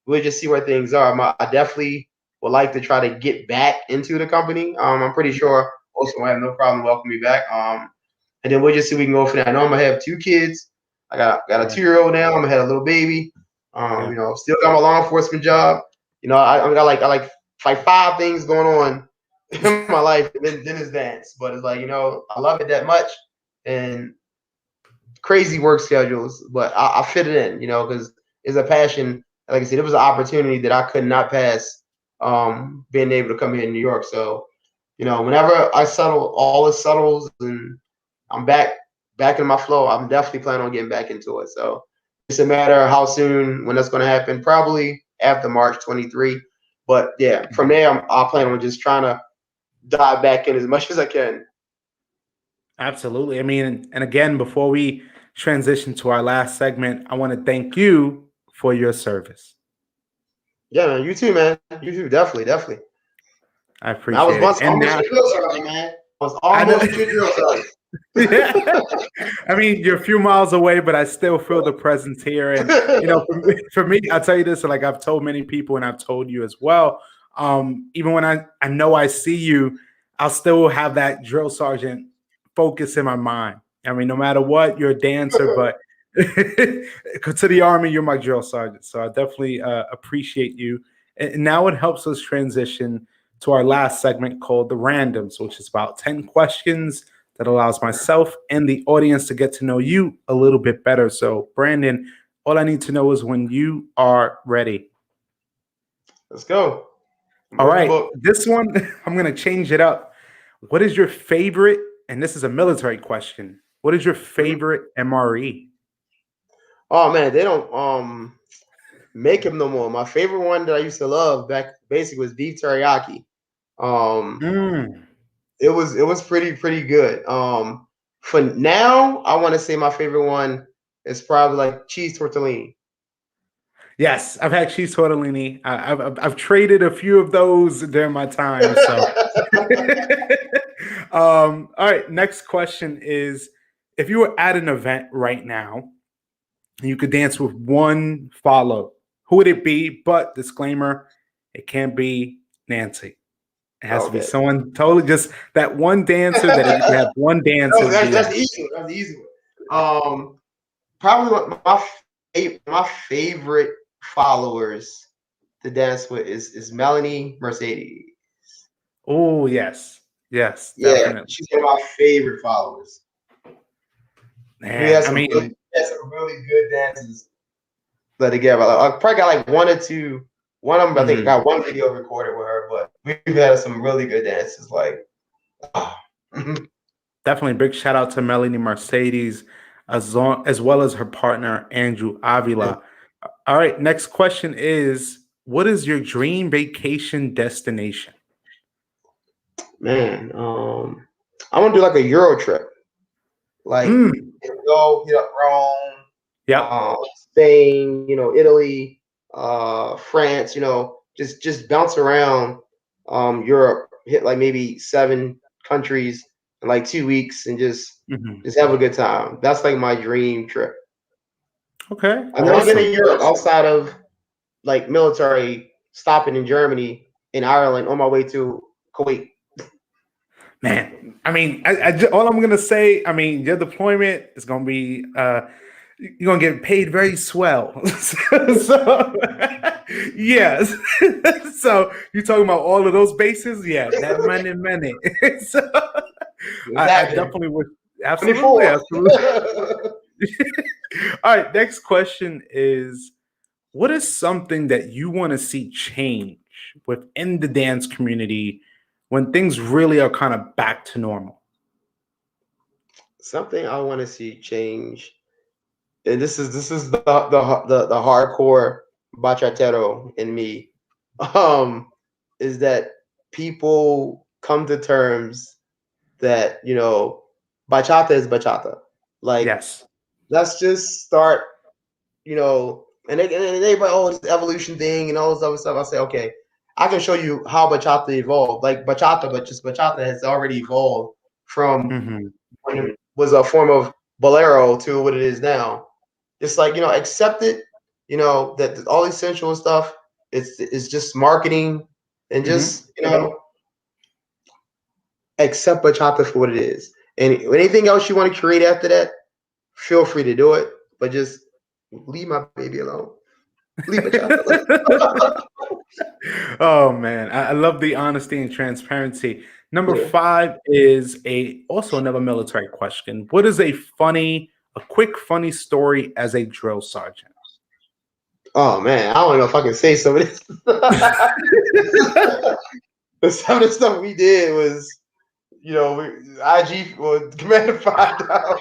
we'll just see where things are. I definitely would like to try to get back into the company. I'm pretty sure most will have no problem welcoming me back. And then we'll just see if we can go from there. I know I'm gonna have 2 kids. I got a yeah. 2-year-old now. I'm gonna have a little baby. Yeah. Still got my law enforcement job. I got like 5 things going on in my life. And then it's dance, but it's like I love it that much, and crazy work schedules, but I fit it in, because it's a passion. Like I said, it was an opportunity that I could not pass. Being able to come here in New York, so whenever I settle, all this settles, and I'm back in my flow, I'm definitely planning on getting back into it. So it's a matter of how soon, when that's going to happen. Probably after March 23. But yeah, from Mhm. there, I plan on just trying to dive back in as much as I can. Absolutely. I mean, and again, before we transition to our last segment, I want to thank you for your service. Yeah, man. You too, man. You too. Definitely, definitely. I Man, I was appreciate it. once And almost now your drill sergeant, man. I was I know. almost your drill Yeah. sergeant. I mean, you're a few miles away, but I still feel the presence here. And for me, I'll tell you this, like I've told many people, and I've told you as well. Even when I know I see you, I'll still have that drill sergeant focus in my mind. I mean, no matter what, you're a dancer, but to the army, you're my drill sergeant. So I definitely appreciate you. And now it helps us transition to our last segment called the randoms, which is about 10 questions that allows myself and the audience to get to know you a little bit better. So, Brandon, all I need to know is when you are ready. Let's go. I'm All open right, book. this one, I'm going to change it up. What is your favorite? And this is a military question. What is your Mhm. favorite MRE? Oh man, they don't make them no more. My favorite one that I used to love back basically was beef teriyaki. Um, Mm. it was pretty good. For now, I want to say my favorite one is probably like cheese tortellini. Yes, I've had cheese tortellini. I've traded a few of those during my time. So, all right. Next question is: if you were at an event right now and you could dance with one follow, who would it be? But disclaimer: it can't be Nancy. It has to be Okay. someone totally just that one dancer that if you could have one dance, it would be That's that. the easy one. That's the easy one. Probably my favorite followers to dance with is Melanie Mercedes. Oh, yes. Yes, Yeah, definitely. she's one of my favorite followers. We Man, had I some really, mean, we had some really good dances put together. I probably got like one or two. One of them, I think, I mhm. got one video recorded with her, but we've had some really good dances. Like, oh. Definitely big shout out to Melanie Mercedes as well as her partner Andrew Avila. All right, next question is what is your dream vacation destination? Man, I want to do like a Euro trip. Like, Mm, go hit up Rome, yep. Spain, Italy, France, just bounce around Europe, hit like maybe 7 countries in like 2 weeks, and just Mhm. just have a good time. That's like my dream trip. Okay, I've never been awesome. in Europe outside of like military stopping in Germany and Ireland on my way to Kuwait. Man, I mean, all I'm gonna say, I mean, your deployment is gonna be, you're gonna get paid very swell. So, yes. So you're talking about all of those bases, yeah, that money. So What's I happening? definitely would, absolutely, 24. absolutely. All right, next question is, what is something that you want to see change within the dance community when things really are kind of back to normal? Something I want to see change, and this is the hardcore bachatero in me, um, is that people come to terms that bachata is bachata. Like, Yes. let's just start, and everybody, oh, this evolution thing and all this other stuff. I say, okay, I can show you how bachata evolved. Like bachata, but just bachata has already evolved from Hmm. when it was a form of bolero to what it is now. It's like, accept it, that all these sensual stuff, it's just marketing, and Hmm. just, accept bachata for what it is. And anything else you want to create after that, feel free to do it, but just leave my baby alone. Leave bachata alone. Oh man, I love the honesty and transparency. Number Yeah. 5 is a also another military question. What is a quick funny story as a drill sergeant? Oh man, I don't know if I can say some of this. But some of the stuff we did was, IG, well, Commander 5 down.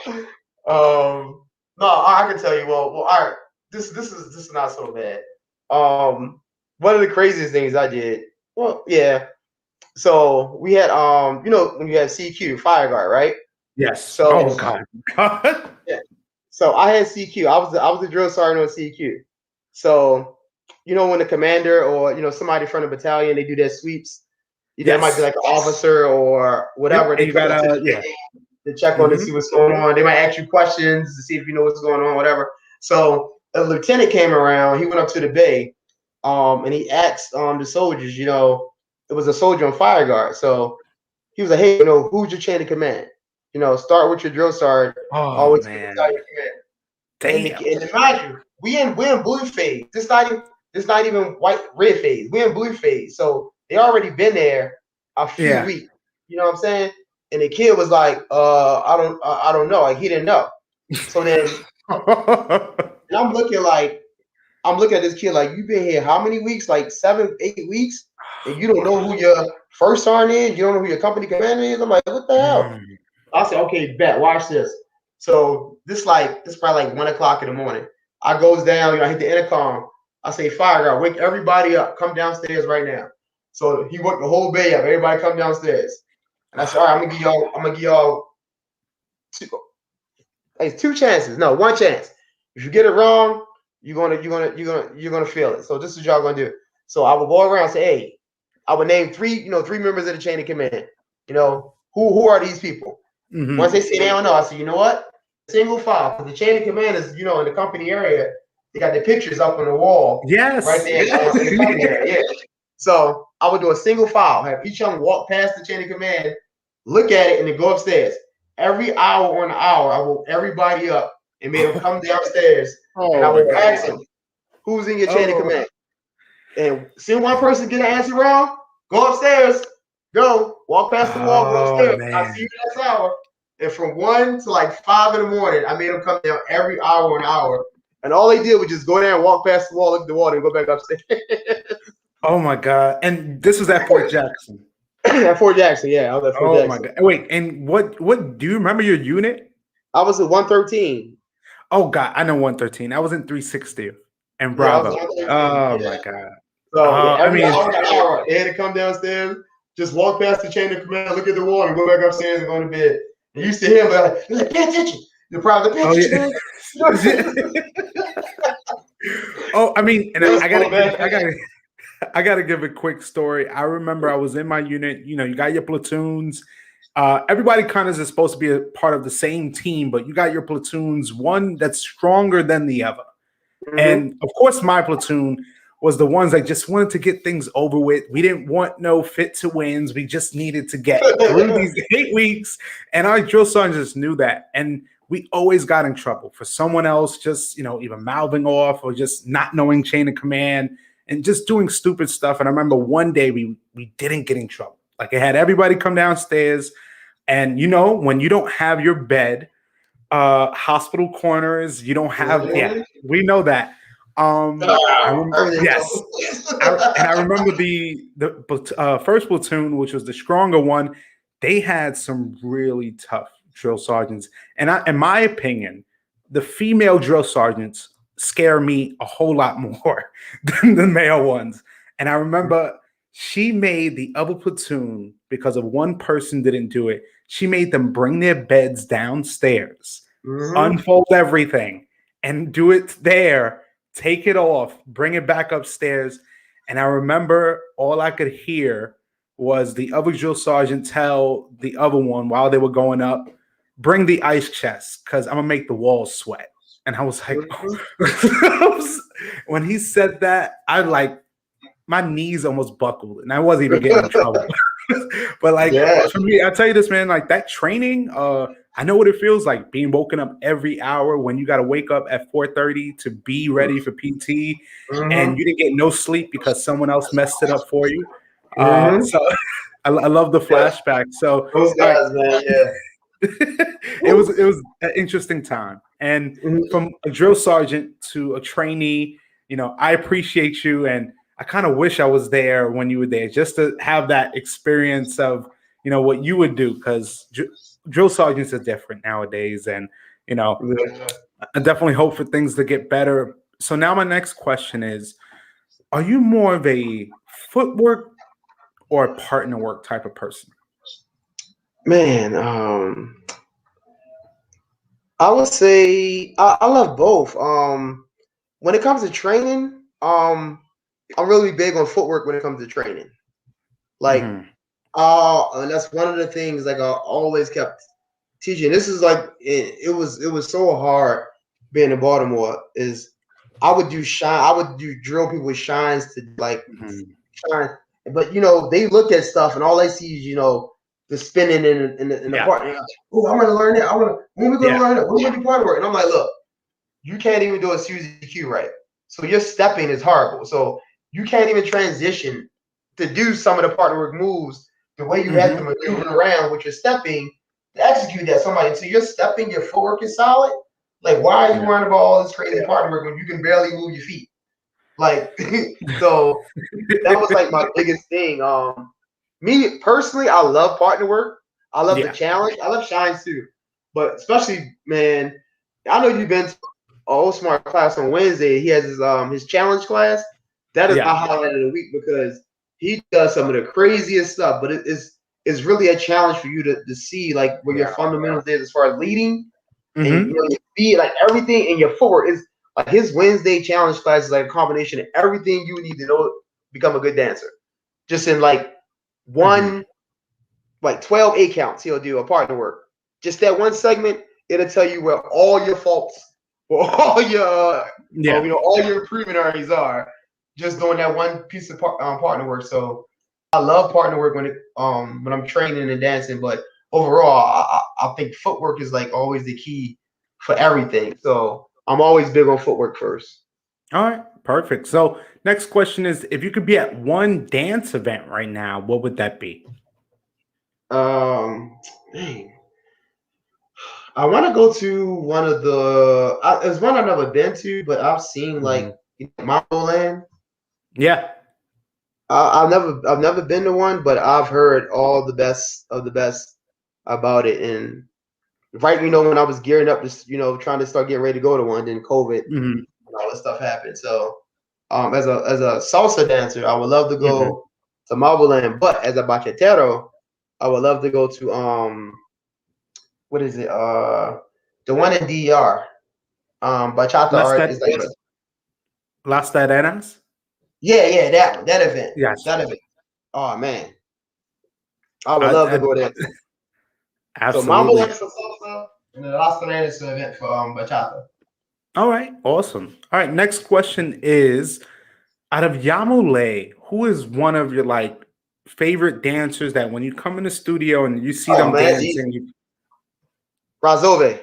No, I can tell you. Well, all right. This is not so bad. One of the craziest things I did. Well, yeah. So we had, when you have CQ fire guard, right? Yes. Oh So God. God. yeah. So I had CQ. I was the drill sergeant on CQ. So when the commander or somebody from the battalion, they do their sweeps. There might be Yes. like an officer or whatever. Yep. And They you come up to gotta, the yeah. thing to check on to Hmm. see what's going on. They might ask you questions to see if you know what's going on, whatever. So a lieutenant came around. He went up to the bay, and he asked the soldiers. It was a soldier on fire guard. So he was like, "Hey, who's your chain of command? Start with your drill sergeant, Oh always with man. battalion command." Damn. And mind you, we in blue phase. This not even white red phase. We in blue phase. So they already been there a few Yeah. weeks. You know what I'm saying? And the kid was like, I don't know. Like, he didn't know. So then, and I'm looking at this kid like, you been here how many weeks? Like 7, 8 weeks, and you don't know who your first sergeant is. You don't know who your company commander is. I'm like, what the hell? Mm. I said, okay, bet. Watch this. So this probably like 1 o'clock in the morning. I goes down. I hit the intercom. I say, fire guard, wake everybody up. Come downstairs right now. So he woke the whole bay up. Everybody come downstairs. And I said, all right, I'm gonna give y'all two, hey, 2 chances. No, 1 chance. If you get it wrong, you're gonna feel it. So this is what y'all gonna do. So I will go around and say, hey, I would name three members of the chain of command. Who are these people? Once Hmm. they say they don't know, I say, you know what? Single file. Because the chain of command is, in the company area, they got the pictures up on the wall right Yes. there Yes. in the company area. Yeah. So I would do a single file, have each of them walk past the chain of command, look at it, and then go upstairs. Every hour on the hour, I woke everybody up and made them come downstairs, and I Oh my would God. ask them, "Who's in your chain of Oh, command?" And see one person get an answer wrong, go upstairs, go walk past the wall, go oh upstairs. I man. see you next hour. And from 1 to like 5 in the morning, I made them come down every hour an hour. And all they did was just go down, walk past the wall, look at the wall, and go back upstairs. Oh my God. And this was at Fort Jackson. At Fort Jackson, yeah, I was at Fort Oh my Jackson. God. Wait, and what do you remember your unit? I was at 113. Oh God, I know 113. I was in 360 and Yeah, I was Bravo. at 113. Oh Yeah. my God. So yeah, I every mean, hour an hour, they had to come downstairs, just walk past the chain of command, look at the wall, and go back upstairs and go to bed. And you used to hear them like, pay attention. You're probably pay oh attention, yeah. man. Oh, I mean, and That's I cool, gotta man. I gotta give a quick story. I remember I was in my unit. You know, you got your platoons. Everybody kind of is supposed to be a part of the same team, but you got your platoons, one that's stronger than the other. And of course, my platoon was the ones that just wanted to get things over with. We didn't want no fit to wins. We just needed to get through these 8 weeks. And our drill sergeants knew that. And we always got in trouble for someone else just, you know, either mouthing off or just not knowing chain of command and just doing stupid stuff. And I remember one day we didn't get in trouble. Like it had everybody come downstairs. And you know, when you don't have your bed, hospital corners, you don't have, yeah, we know that. Yes. I remember the first platoon, which was the stronger one, they had some really tough drill sergeants. And in my opinion, the female drill sergeants scare me a whole lot more than the male ones. And I remember she made the other platoon, because of one person didn't do it, she made them bring their beds downstairs, unfold everything, and do it there, take it off, bring it back upstairs. And I remember all I could hear was the other drill sergeant tell the other one while they were going up, bring the ice chest because I'm gonna make the walls sweat. And I was like, when he said that, I like my knees almost buckled and I wasn't even getting in trouble. But like for me, I tell you this, man, like that training, I know what it feels like being woken up every hour when you got to wake up at 4:30 to be ready for PT, and you didn't get no sleep because someone else messed it up for you. So I love the flashback. So those guys, man, yeah. it was an interesting time. And from a drill sergeant to a trainee, you know, I appreciate you, and I kind of wish I was there when you were there, just to have that experience of, you know, what you would do, because drill sergeants are different nowadays, and you know, I definitely hope for things to get better. So now my next question is, are you more of a footwork or a partner work type of person? Man, I would say I love both. When it comes to training, I'm really big on footwork when it comes to training. Like, and that's one of the things like I always kept teaching. This is like it was so hard being in Baltimore. Is I would do drill people with shines to like shine, but you know they look at stuff and all they see is, you know, the spinning in the part. Like, oh, I want to learn that. When we going to learn that? When we going to do part work? And I'm like, look, you can't even do a Suzy Q right. So your stepping is horrible. So you can't even transition to do some of the part work moves the way you have to maneuver around with your stepping to execute that. Somebody, so your stepping, your footwork is solid. Like, why are you worrying about all this crazy part work when you can barely move your feet? Like, so that was like my biggest thing. Me personally, I love partner work. I love the challenge. I love shines too, but especially, man, I know you've been to Old Smart class on Wednesday. He has his challenge class. That is my highlight of the week because he does some of the craziest stuff. But it's really a challenge for you to see like where your fundamentals is as far as leading and you know, your speed, like everything in your footwork is like his Wednesday challenge class is like a combination of everything you need to know to become a good dancer. Just in like like 12 8 counts, he'll do a partner work. Just that one segment, it'll tell you where all your faults or all your you know, all your improvement areas are. just doing that one piece of partner work. So I love partner work when I'm training and dancing, but overall, I think footwork is like always the key for everything. So I'm always big on footwork first. All right, perfect. So next question is, if you could be at one dance event right now, what would that be? Dang. I want to go to one of the. It's one I've never been to, but I've seen like Mhm. Mambo Land. Yeah. I've never been to one, but I've heard all the best of the best about it. And right, when I was gearing up to, trying to start getting ready to go to one, then COVID Mhm. and all this stuff happened. So, as a salsa dancer, I would love to Mhm. go to Marble Land, but as a bachatero, I would love to go to what is it? The one in DR. Bachata Las, art Ta- is like Las Tarenas? yeah, that one, that event, Yes. that event. Oh man, I would love to I, go there. So Mambo absolutely. Land for salsa, and then Las Vegas is an event for bachata. All right, awesome. All right, next question is, out of Yamulee, who is one of your like favorite dancers that when you come in the studio and you see Oh them man, it's easy. dancing, you Razove.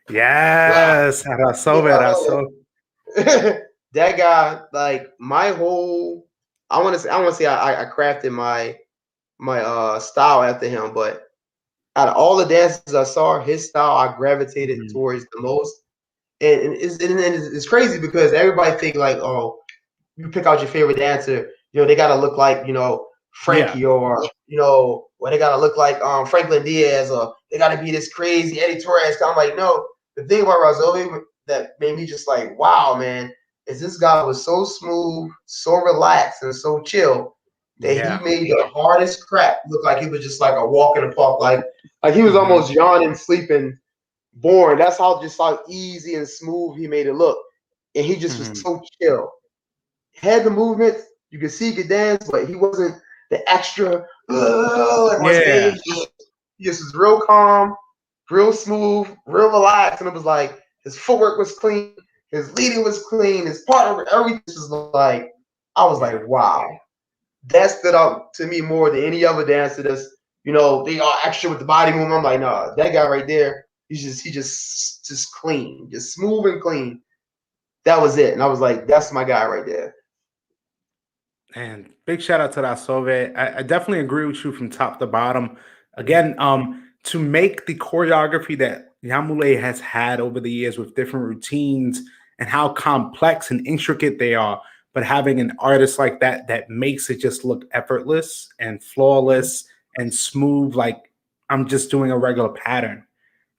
yes, Raso. That guy, like my whole, I want to say I crafted my style after him, but out of all the dances I saw, his style I gravitated Mhm. towards the most. And it's crazy because everybody think like, oh, you pick out your favorite dancer, they gotta look like, Yeah. Frankie or they gotta look like Franklin Diaz or they gotta be this crazy Eddie Torres. I'm like, no. The thing about Razoli that made me just like, wow, man, is this guy was so smooth, so relaxed, and so chill that he Yeah. made the hardest crap look like he was just like a walk in the park, like he was Mhm. almost yawning, sleeping, boring. That's how easy and smooth he made it look, and he just was Mhm. so chill, had the movements. You could see he could dance, but he wasn't the extra like on Yeah. stage. He just was real calm, real smooth, real relaxed, and it was like his footwork was clean, his leading was clean, his partner, everything was like. I was Yeah. like, wow, that stood out to me more than any other dancer. They are extra with the body movement. I'm like, no, that guy right there, he just clean, just smooth and clean. That was it, and I was like, that's my guy right there. And big shout out to Rasove. I definitely agree with you from top to bottom. Again, to make the choreography that Yamule has had over the years with different routines and how complex and intricate they are, but having an artist like that that makes it just look effortless and flawless and smooth, like I'm just doing a regular pattern.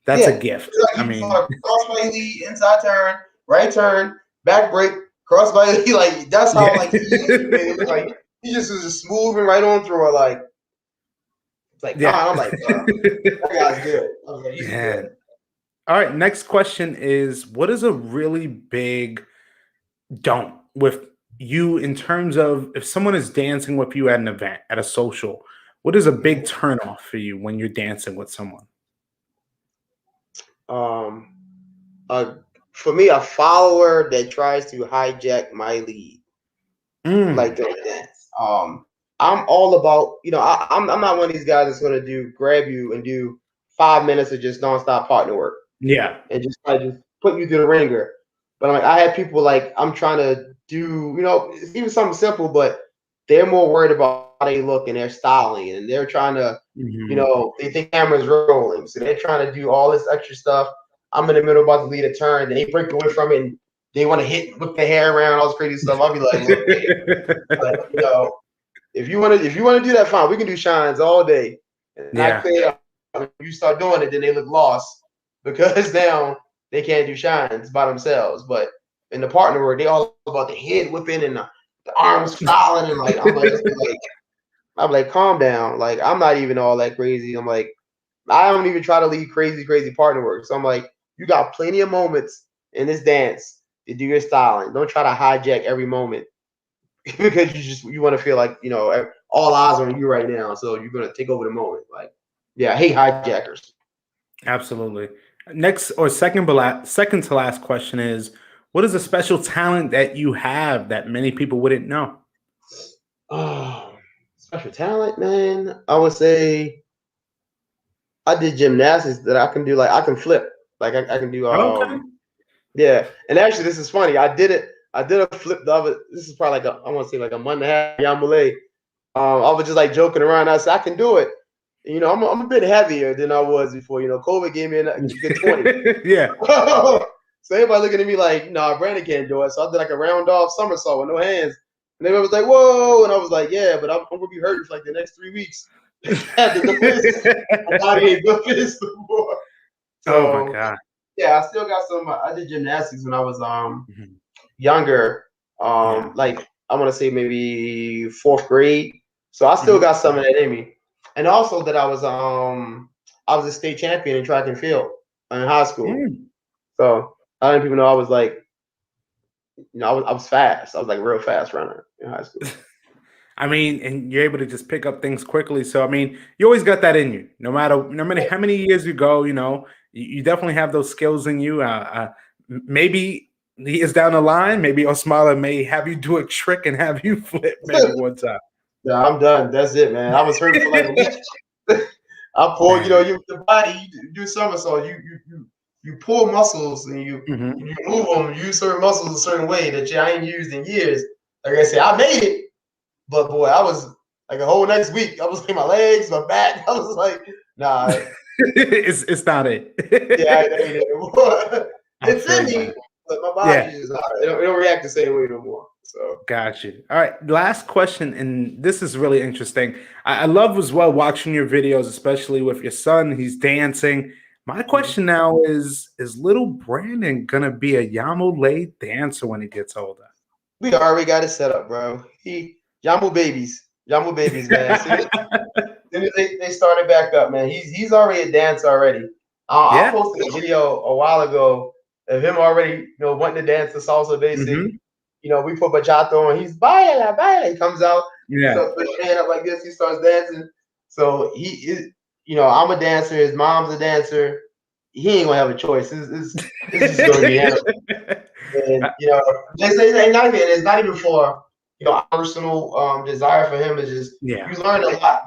That's a Yeah. gift. It's like I he mean, saw a crossbody lead, inside turn, right turn, back break, crossbody lead. Like that's how yeah. like easy he made it look like he just was just moving right on through it. Like it's like Yeah. God, I'm like, that guy's good. I was like, he's good. Man. All right, next question is, what is a really big don't with you in terms of if someone is dancing with you at an event, at a social, what is a big Mhm. turn off for you when you're dancing with someone? Um uh for me, a follower that tries to hijack my lead. Like Mm, that. I'm all about, I'm not one of these guys that's gonna grab you and do 5 minutes of just nonstop partner work yeah. and just try to just put you through the ringer. But I'm like, I have people like I'm trying to do, it's even something simple, but they're more worried about how they look and their styling, and they're trying to, Mhm. they think camera's rolling, so they're trying to do all this extra stuff. I'm in the middle about to lead a turn, and they break away from it, and they want to whip their hair around, all this crazy stuff. I'll be like, look, babe, but if you want to do that, fine. We can do shines all day, and I Yeah, clear up. When you start doing it, then they look lost because now they can't do shines by themselves. But in the partner work, they all about the head whipping and the arms fouling, and like I'm like, calm down. Like I'm not even all that crazy. I'm like, I don't even try to lead crazy, crazy partner work. So I'm like, you got plenty of moments in this dance to do your styling. Don't try to hijack every moment because you want to feel like all eyes are on you right now, so you're gonna take over the moment. Like, yeah, I hate hijackers. absolutely. Next or second to last question is, what is a special talent that you have that many people wouldn't know? Oh, special talent, man. I would say I did gymnastics that I can do. Like I can flip. Like I can do. Okay. Yeah. And actually, this is funny. I did it. I did a flip the other. This is probably like I want to say like a month and a half. Yamulee. I was just like joking around. I said I can do it. You know, I'm a bit heavier than I was before. You know, COVID gave me a good 20. Yeah. So everybody looking at me like, nah, Brandon can't do it. So I did like a round off somersault with no hands. And everybody was like, whoa. And I was like, yeah, but I'm going to be hurting for like the next 3 weeks. After this, my body ain't built for this no more. Oh my So, God. yeah, I still got some. I did gymnastics when I was Mhm. younger. Yeah. Like, I want to say maybe fourth grade. So I still Mhm. got some of that in me. And also that I was a state champion in track and field in high school. Mm. So I didn't people know I was like, I was fast. I was like a real fast runner in high school. I mean, and you're able to just pick up things quickly. So I mean, you always got that in you. No matter how many years you go, you definitely have those skills in you. Maybe years down the line, maybe Osmala may have you do a trick and have you flip maybe one time. Yeah, I'm done. That's it, man. I was hurt for like a week. I pulled, Man. the body, you do somersault, you pull muscles and Mhm. you move them, use certain muscles a certain way that I ain't used in years. Like I said, I made it, but boy, I was like a whole next week. I was like my legs, my back. I was like, nah, It's not yeah, I it. ain't it anymore. I It's feel in you, me, man. but my body Yeah. is not. It don't react the same way no more. So. Got you. All right. Last question, and this is really interesting. I love as well watching your videos, especially with your son. He's dancing. My question now is little Brandon gonna be a Yamulee dancer when he gets older? We already got it set up, bro. Yamu babies, man. As soon as they started back up, man, he's already a dancer already. I Yeah. posted a video a while ago of him already, wanting to dance the salsa basic. Hmm. We put bachata on. He's baila, baila. He comes out, he Yeah. starts putting his hand up like this. He starts dancing. So he is, I'm a dancer. His mom's a dancer. He ain't gonna have a choice. It's just gonna be him. And it's not even. It's not even for personal desire for him. It's just Yeah. you learn a lot.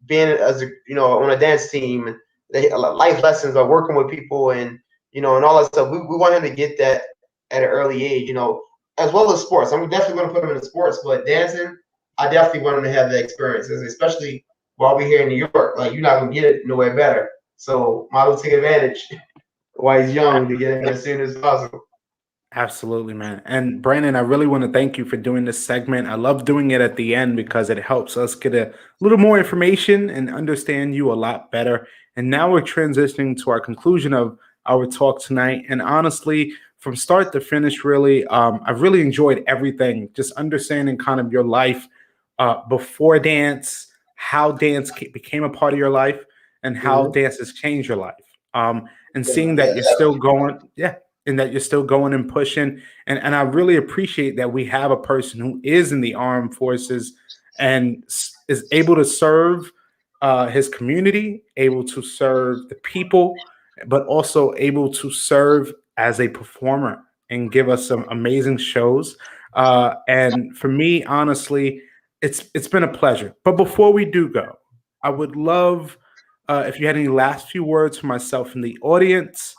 Being as on a dance team, and life lessons of working with people, and all that stuff. We want him to get that at an early age. As well as sports. I'm definitely going to put him in sports, but dancing, I definitely want him to have that experience, especially while we're here in New York. Like you're not going to get it nowhere better. So might as well take advantage while he's young to get him as soon as possible. Absolutely, man. And Brandon, I really want to thank you for doing this segment. I love doing it at the end because it helps us get a little more information and understand you a lot better. And now we're transitioning to our conclusion of our talk tonight. And honestly, from start to finish, really, I've really enjoyed everything. Just understanding kind of your life before dance, how dance became a part of your life, and how Mm-hmm. dance has changed your life. And Yeah, seeing that you're still going, yeah, and that you're still going and pushing. And I really appreciate that we have a person who is in the armed forces and is able to serve his community, able to serve the people, but also able to serve as a performer and give us some amazing shows. And for me, honestly, it's been a pleasure. But before we do go, I would love if you had any last few words for myself and the audience,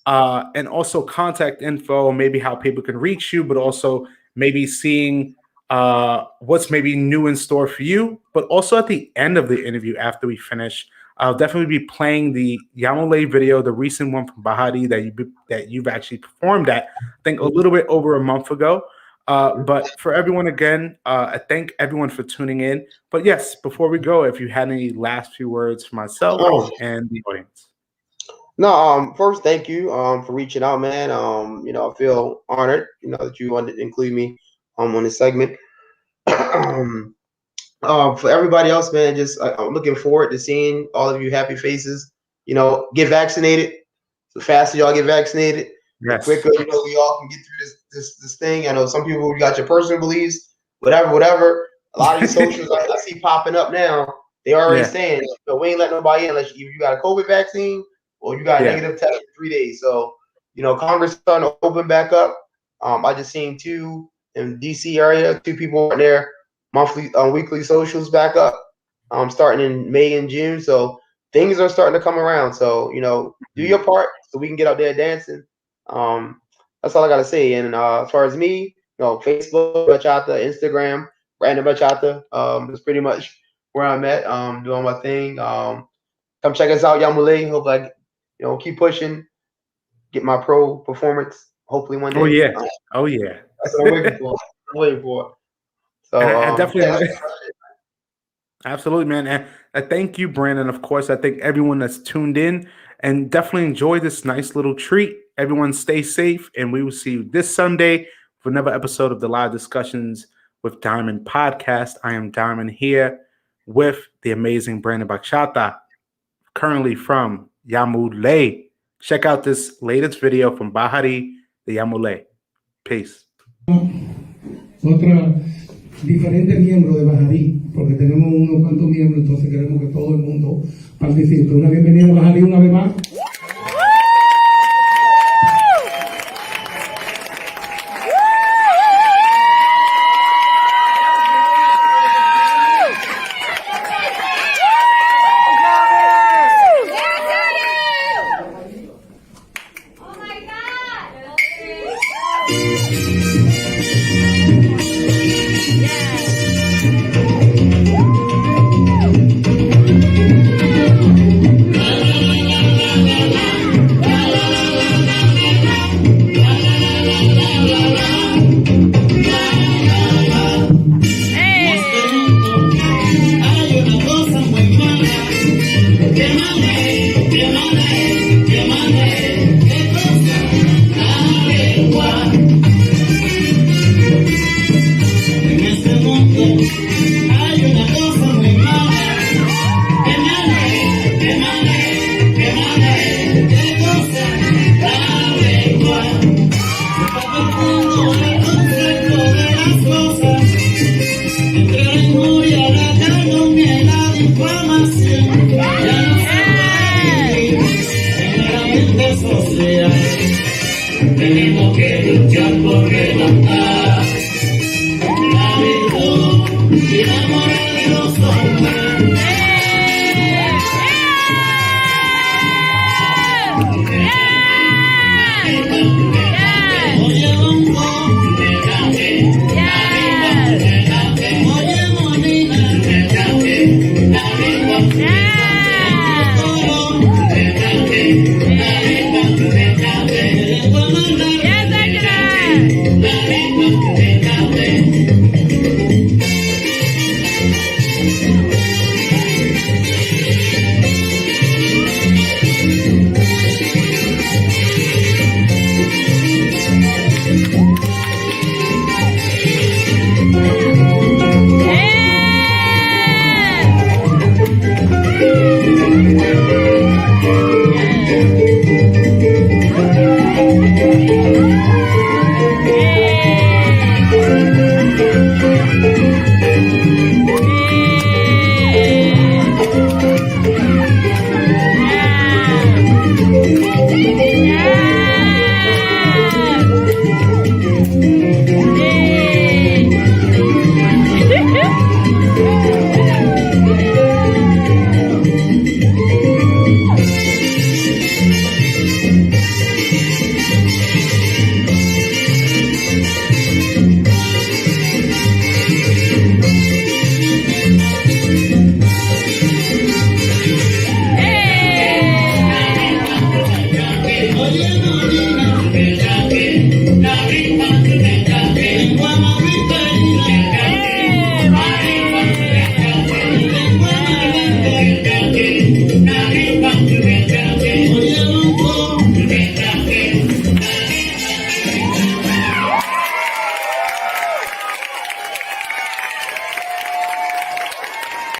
and also contact info, maybe how people can reach you, but also maybe seeing what's maybe new in store for you. But also at the end of the interview, after we finish, I'll definitely be playing the Yamulee video, the recent one from Bahati that you've actually performed at, I think a little bit over a month ago. But for everyone again, I thank everyone for tuning in. But yes, before we go, if you had any last few words for myself Oh, and the audience. no, first, thank you for reaching out, man. I feel honored, that you wanted to include me on this segment. um, for everybody else, man, just I'm looking forward to seeing all of you happy faces. Get vaccinated. The faster y'all get vaccinated, the Yes. quicker we all can get through this thing. I know some people you got your personal beliefs, whatever. A lot of these socials I see popping up now. They already Yeah. saying we ain't letting nobody in unless you got a COVID vaccine or you got a Yeah. negative test in 3 days. So Congress is starting to open back up. I just seen two in DC area, two people on their monthly, weekly socials back up, starting in May and June. So things are starting to come around. So do your part so we can get out there dancing. That's all I gotta say. And as far as me, Facebook, Bachata, Instagram, Brandon Bachata. That's pretty much where I'm at. Doing my thing. Come check us out, Yamulee. Hope I, keep pushing, get my pro performance. Hopefully one Oh day. yeah. Oh yeah. That's what I'm waiting for. I'm waiting for. So I definitely. yeah, Absolutely, man. And I thank you, Brandon. Of course, I thank everyone that's tuned in and definitely enjoy this nice little treat. Everyone stay safe, and we will see you this Sunday for another episode of the Live Discussions with Diamond podcast. I am Diamond here with the amazing Brandon Bachata, currently from Yamulee. Check out this latest video from Bahari, the Yamulee. Peace. Otra diferentes miembros de Bajarí, porque tenemos unos cuantos miembros, entonces queremos que todo el mundo participe. Una bienvenida a Bajarí una vez más. Qué cosa, la lengua.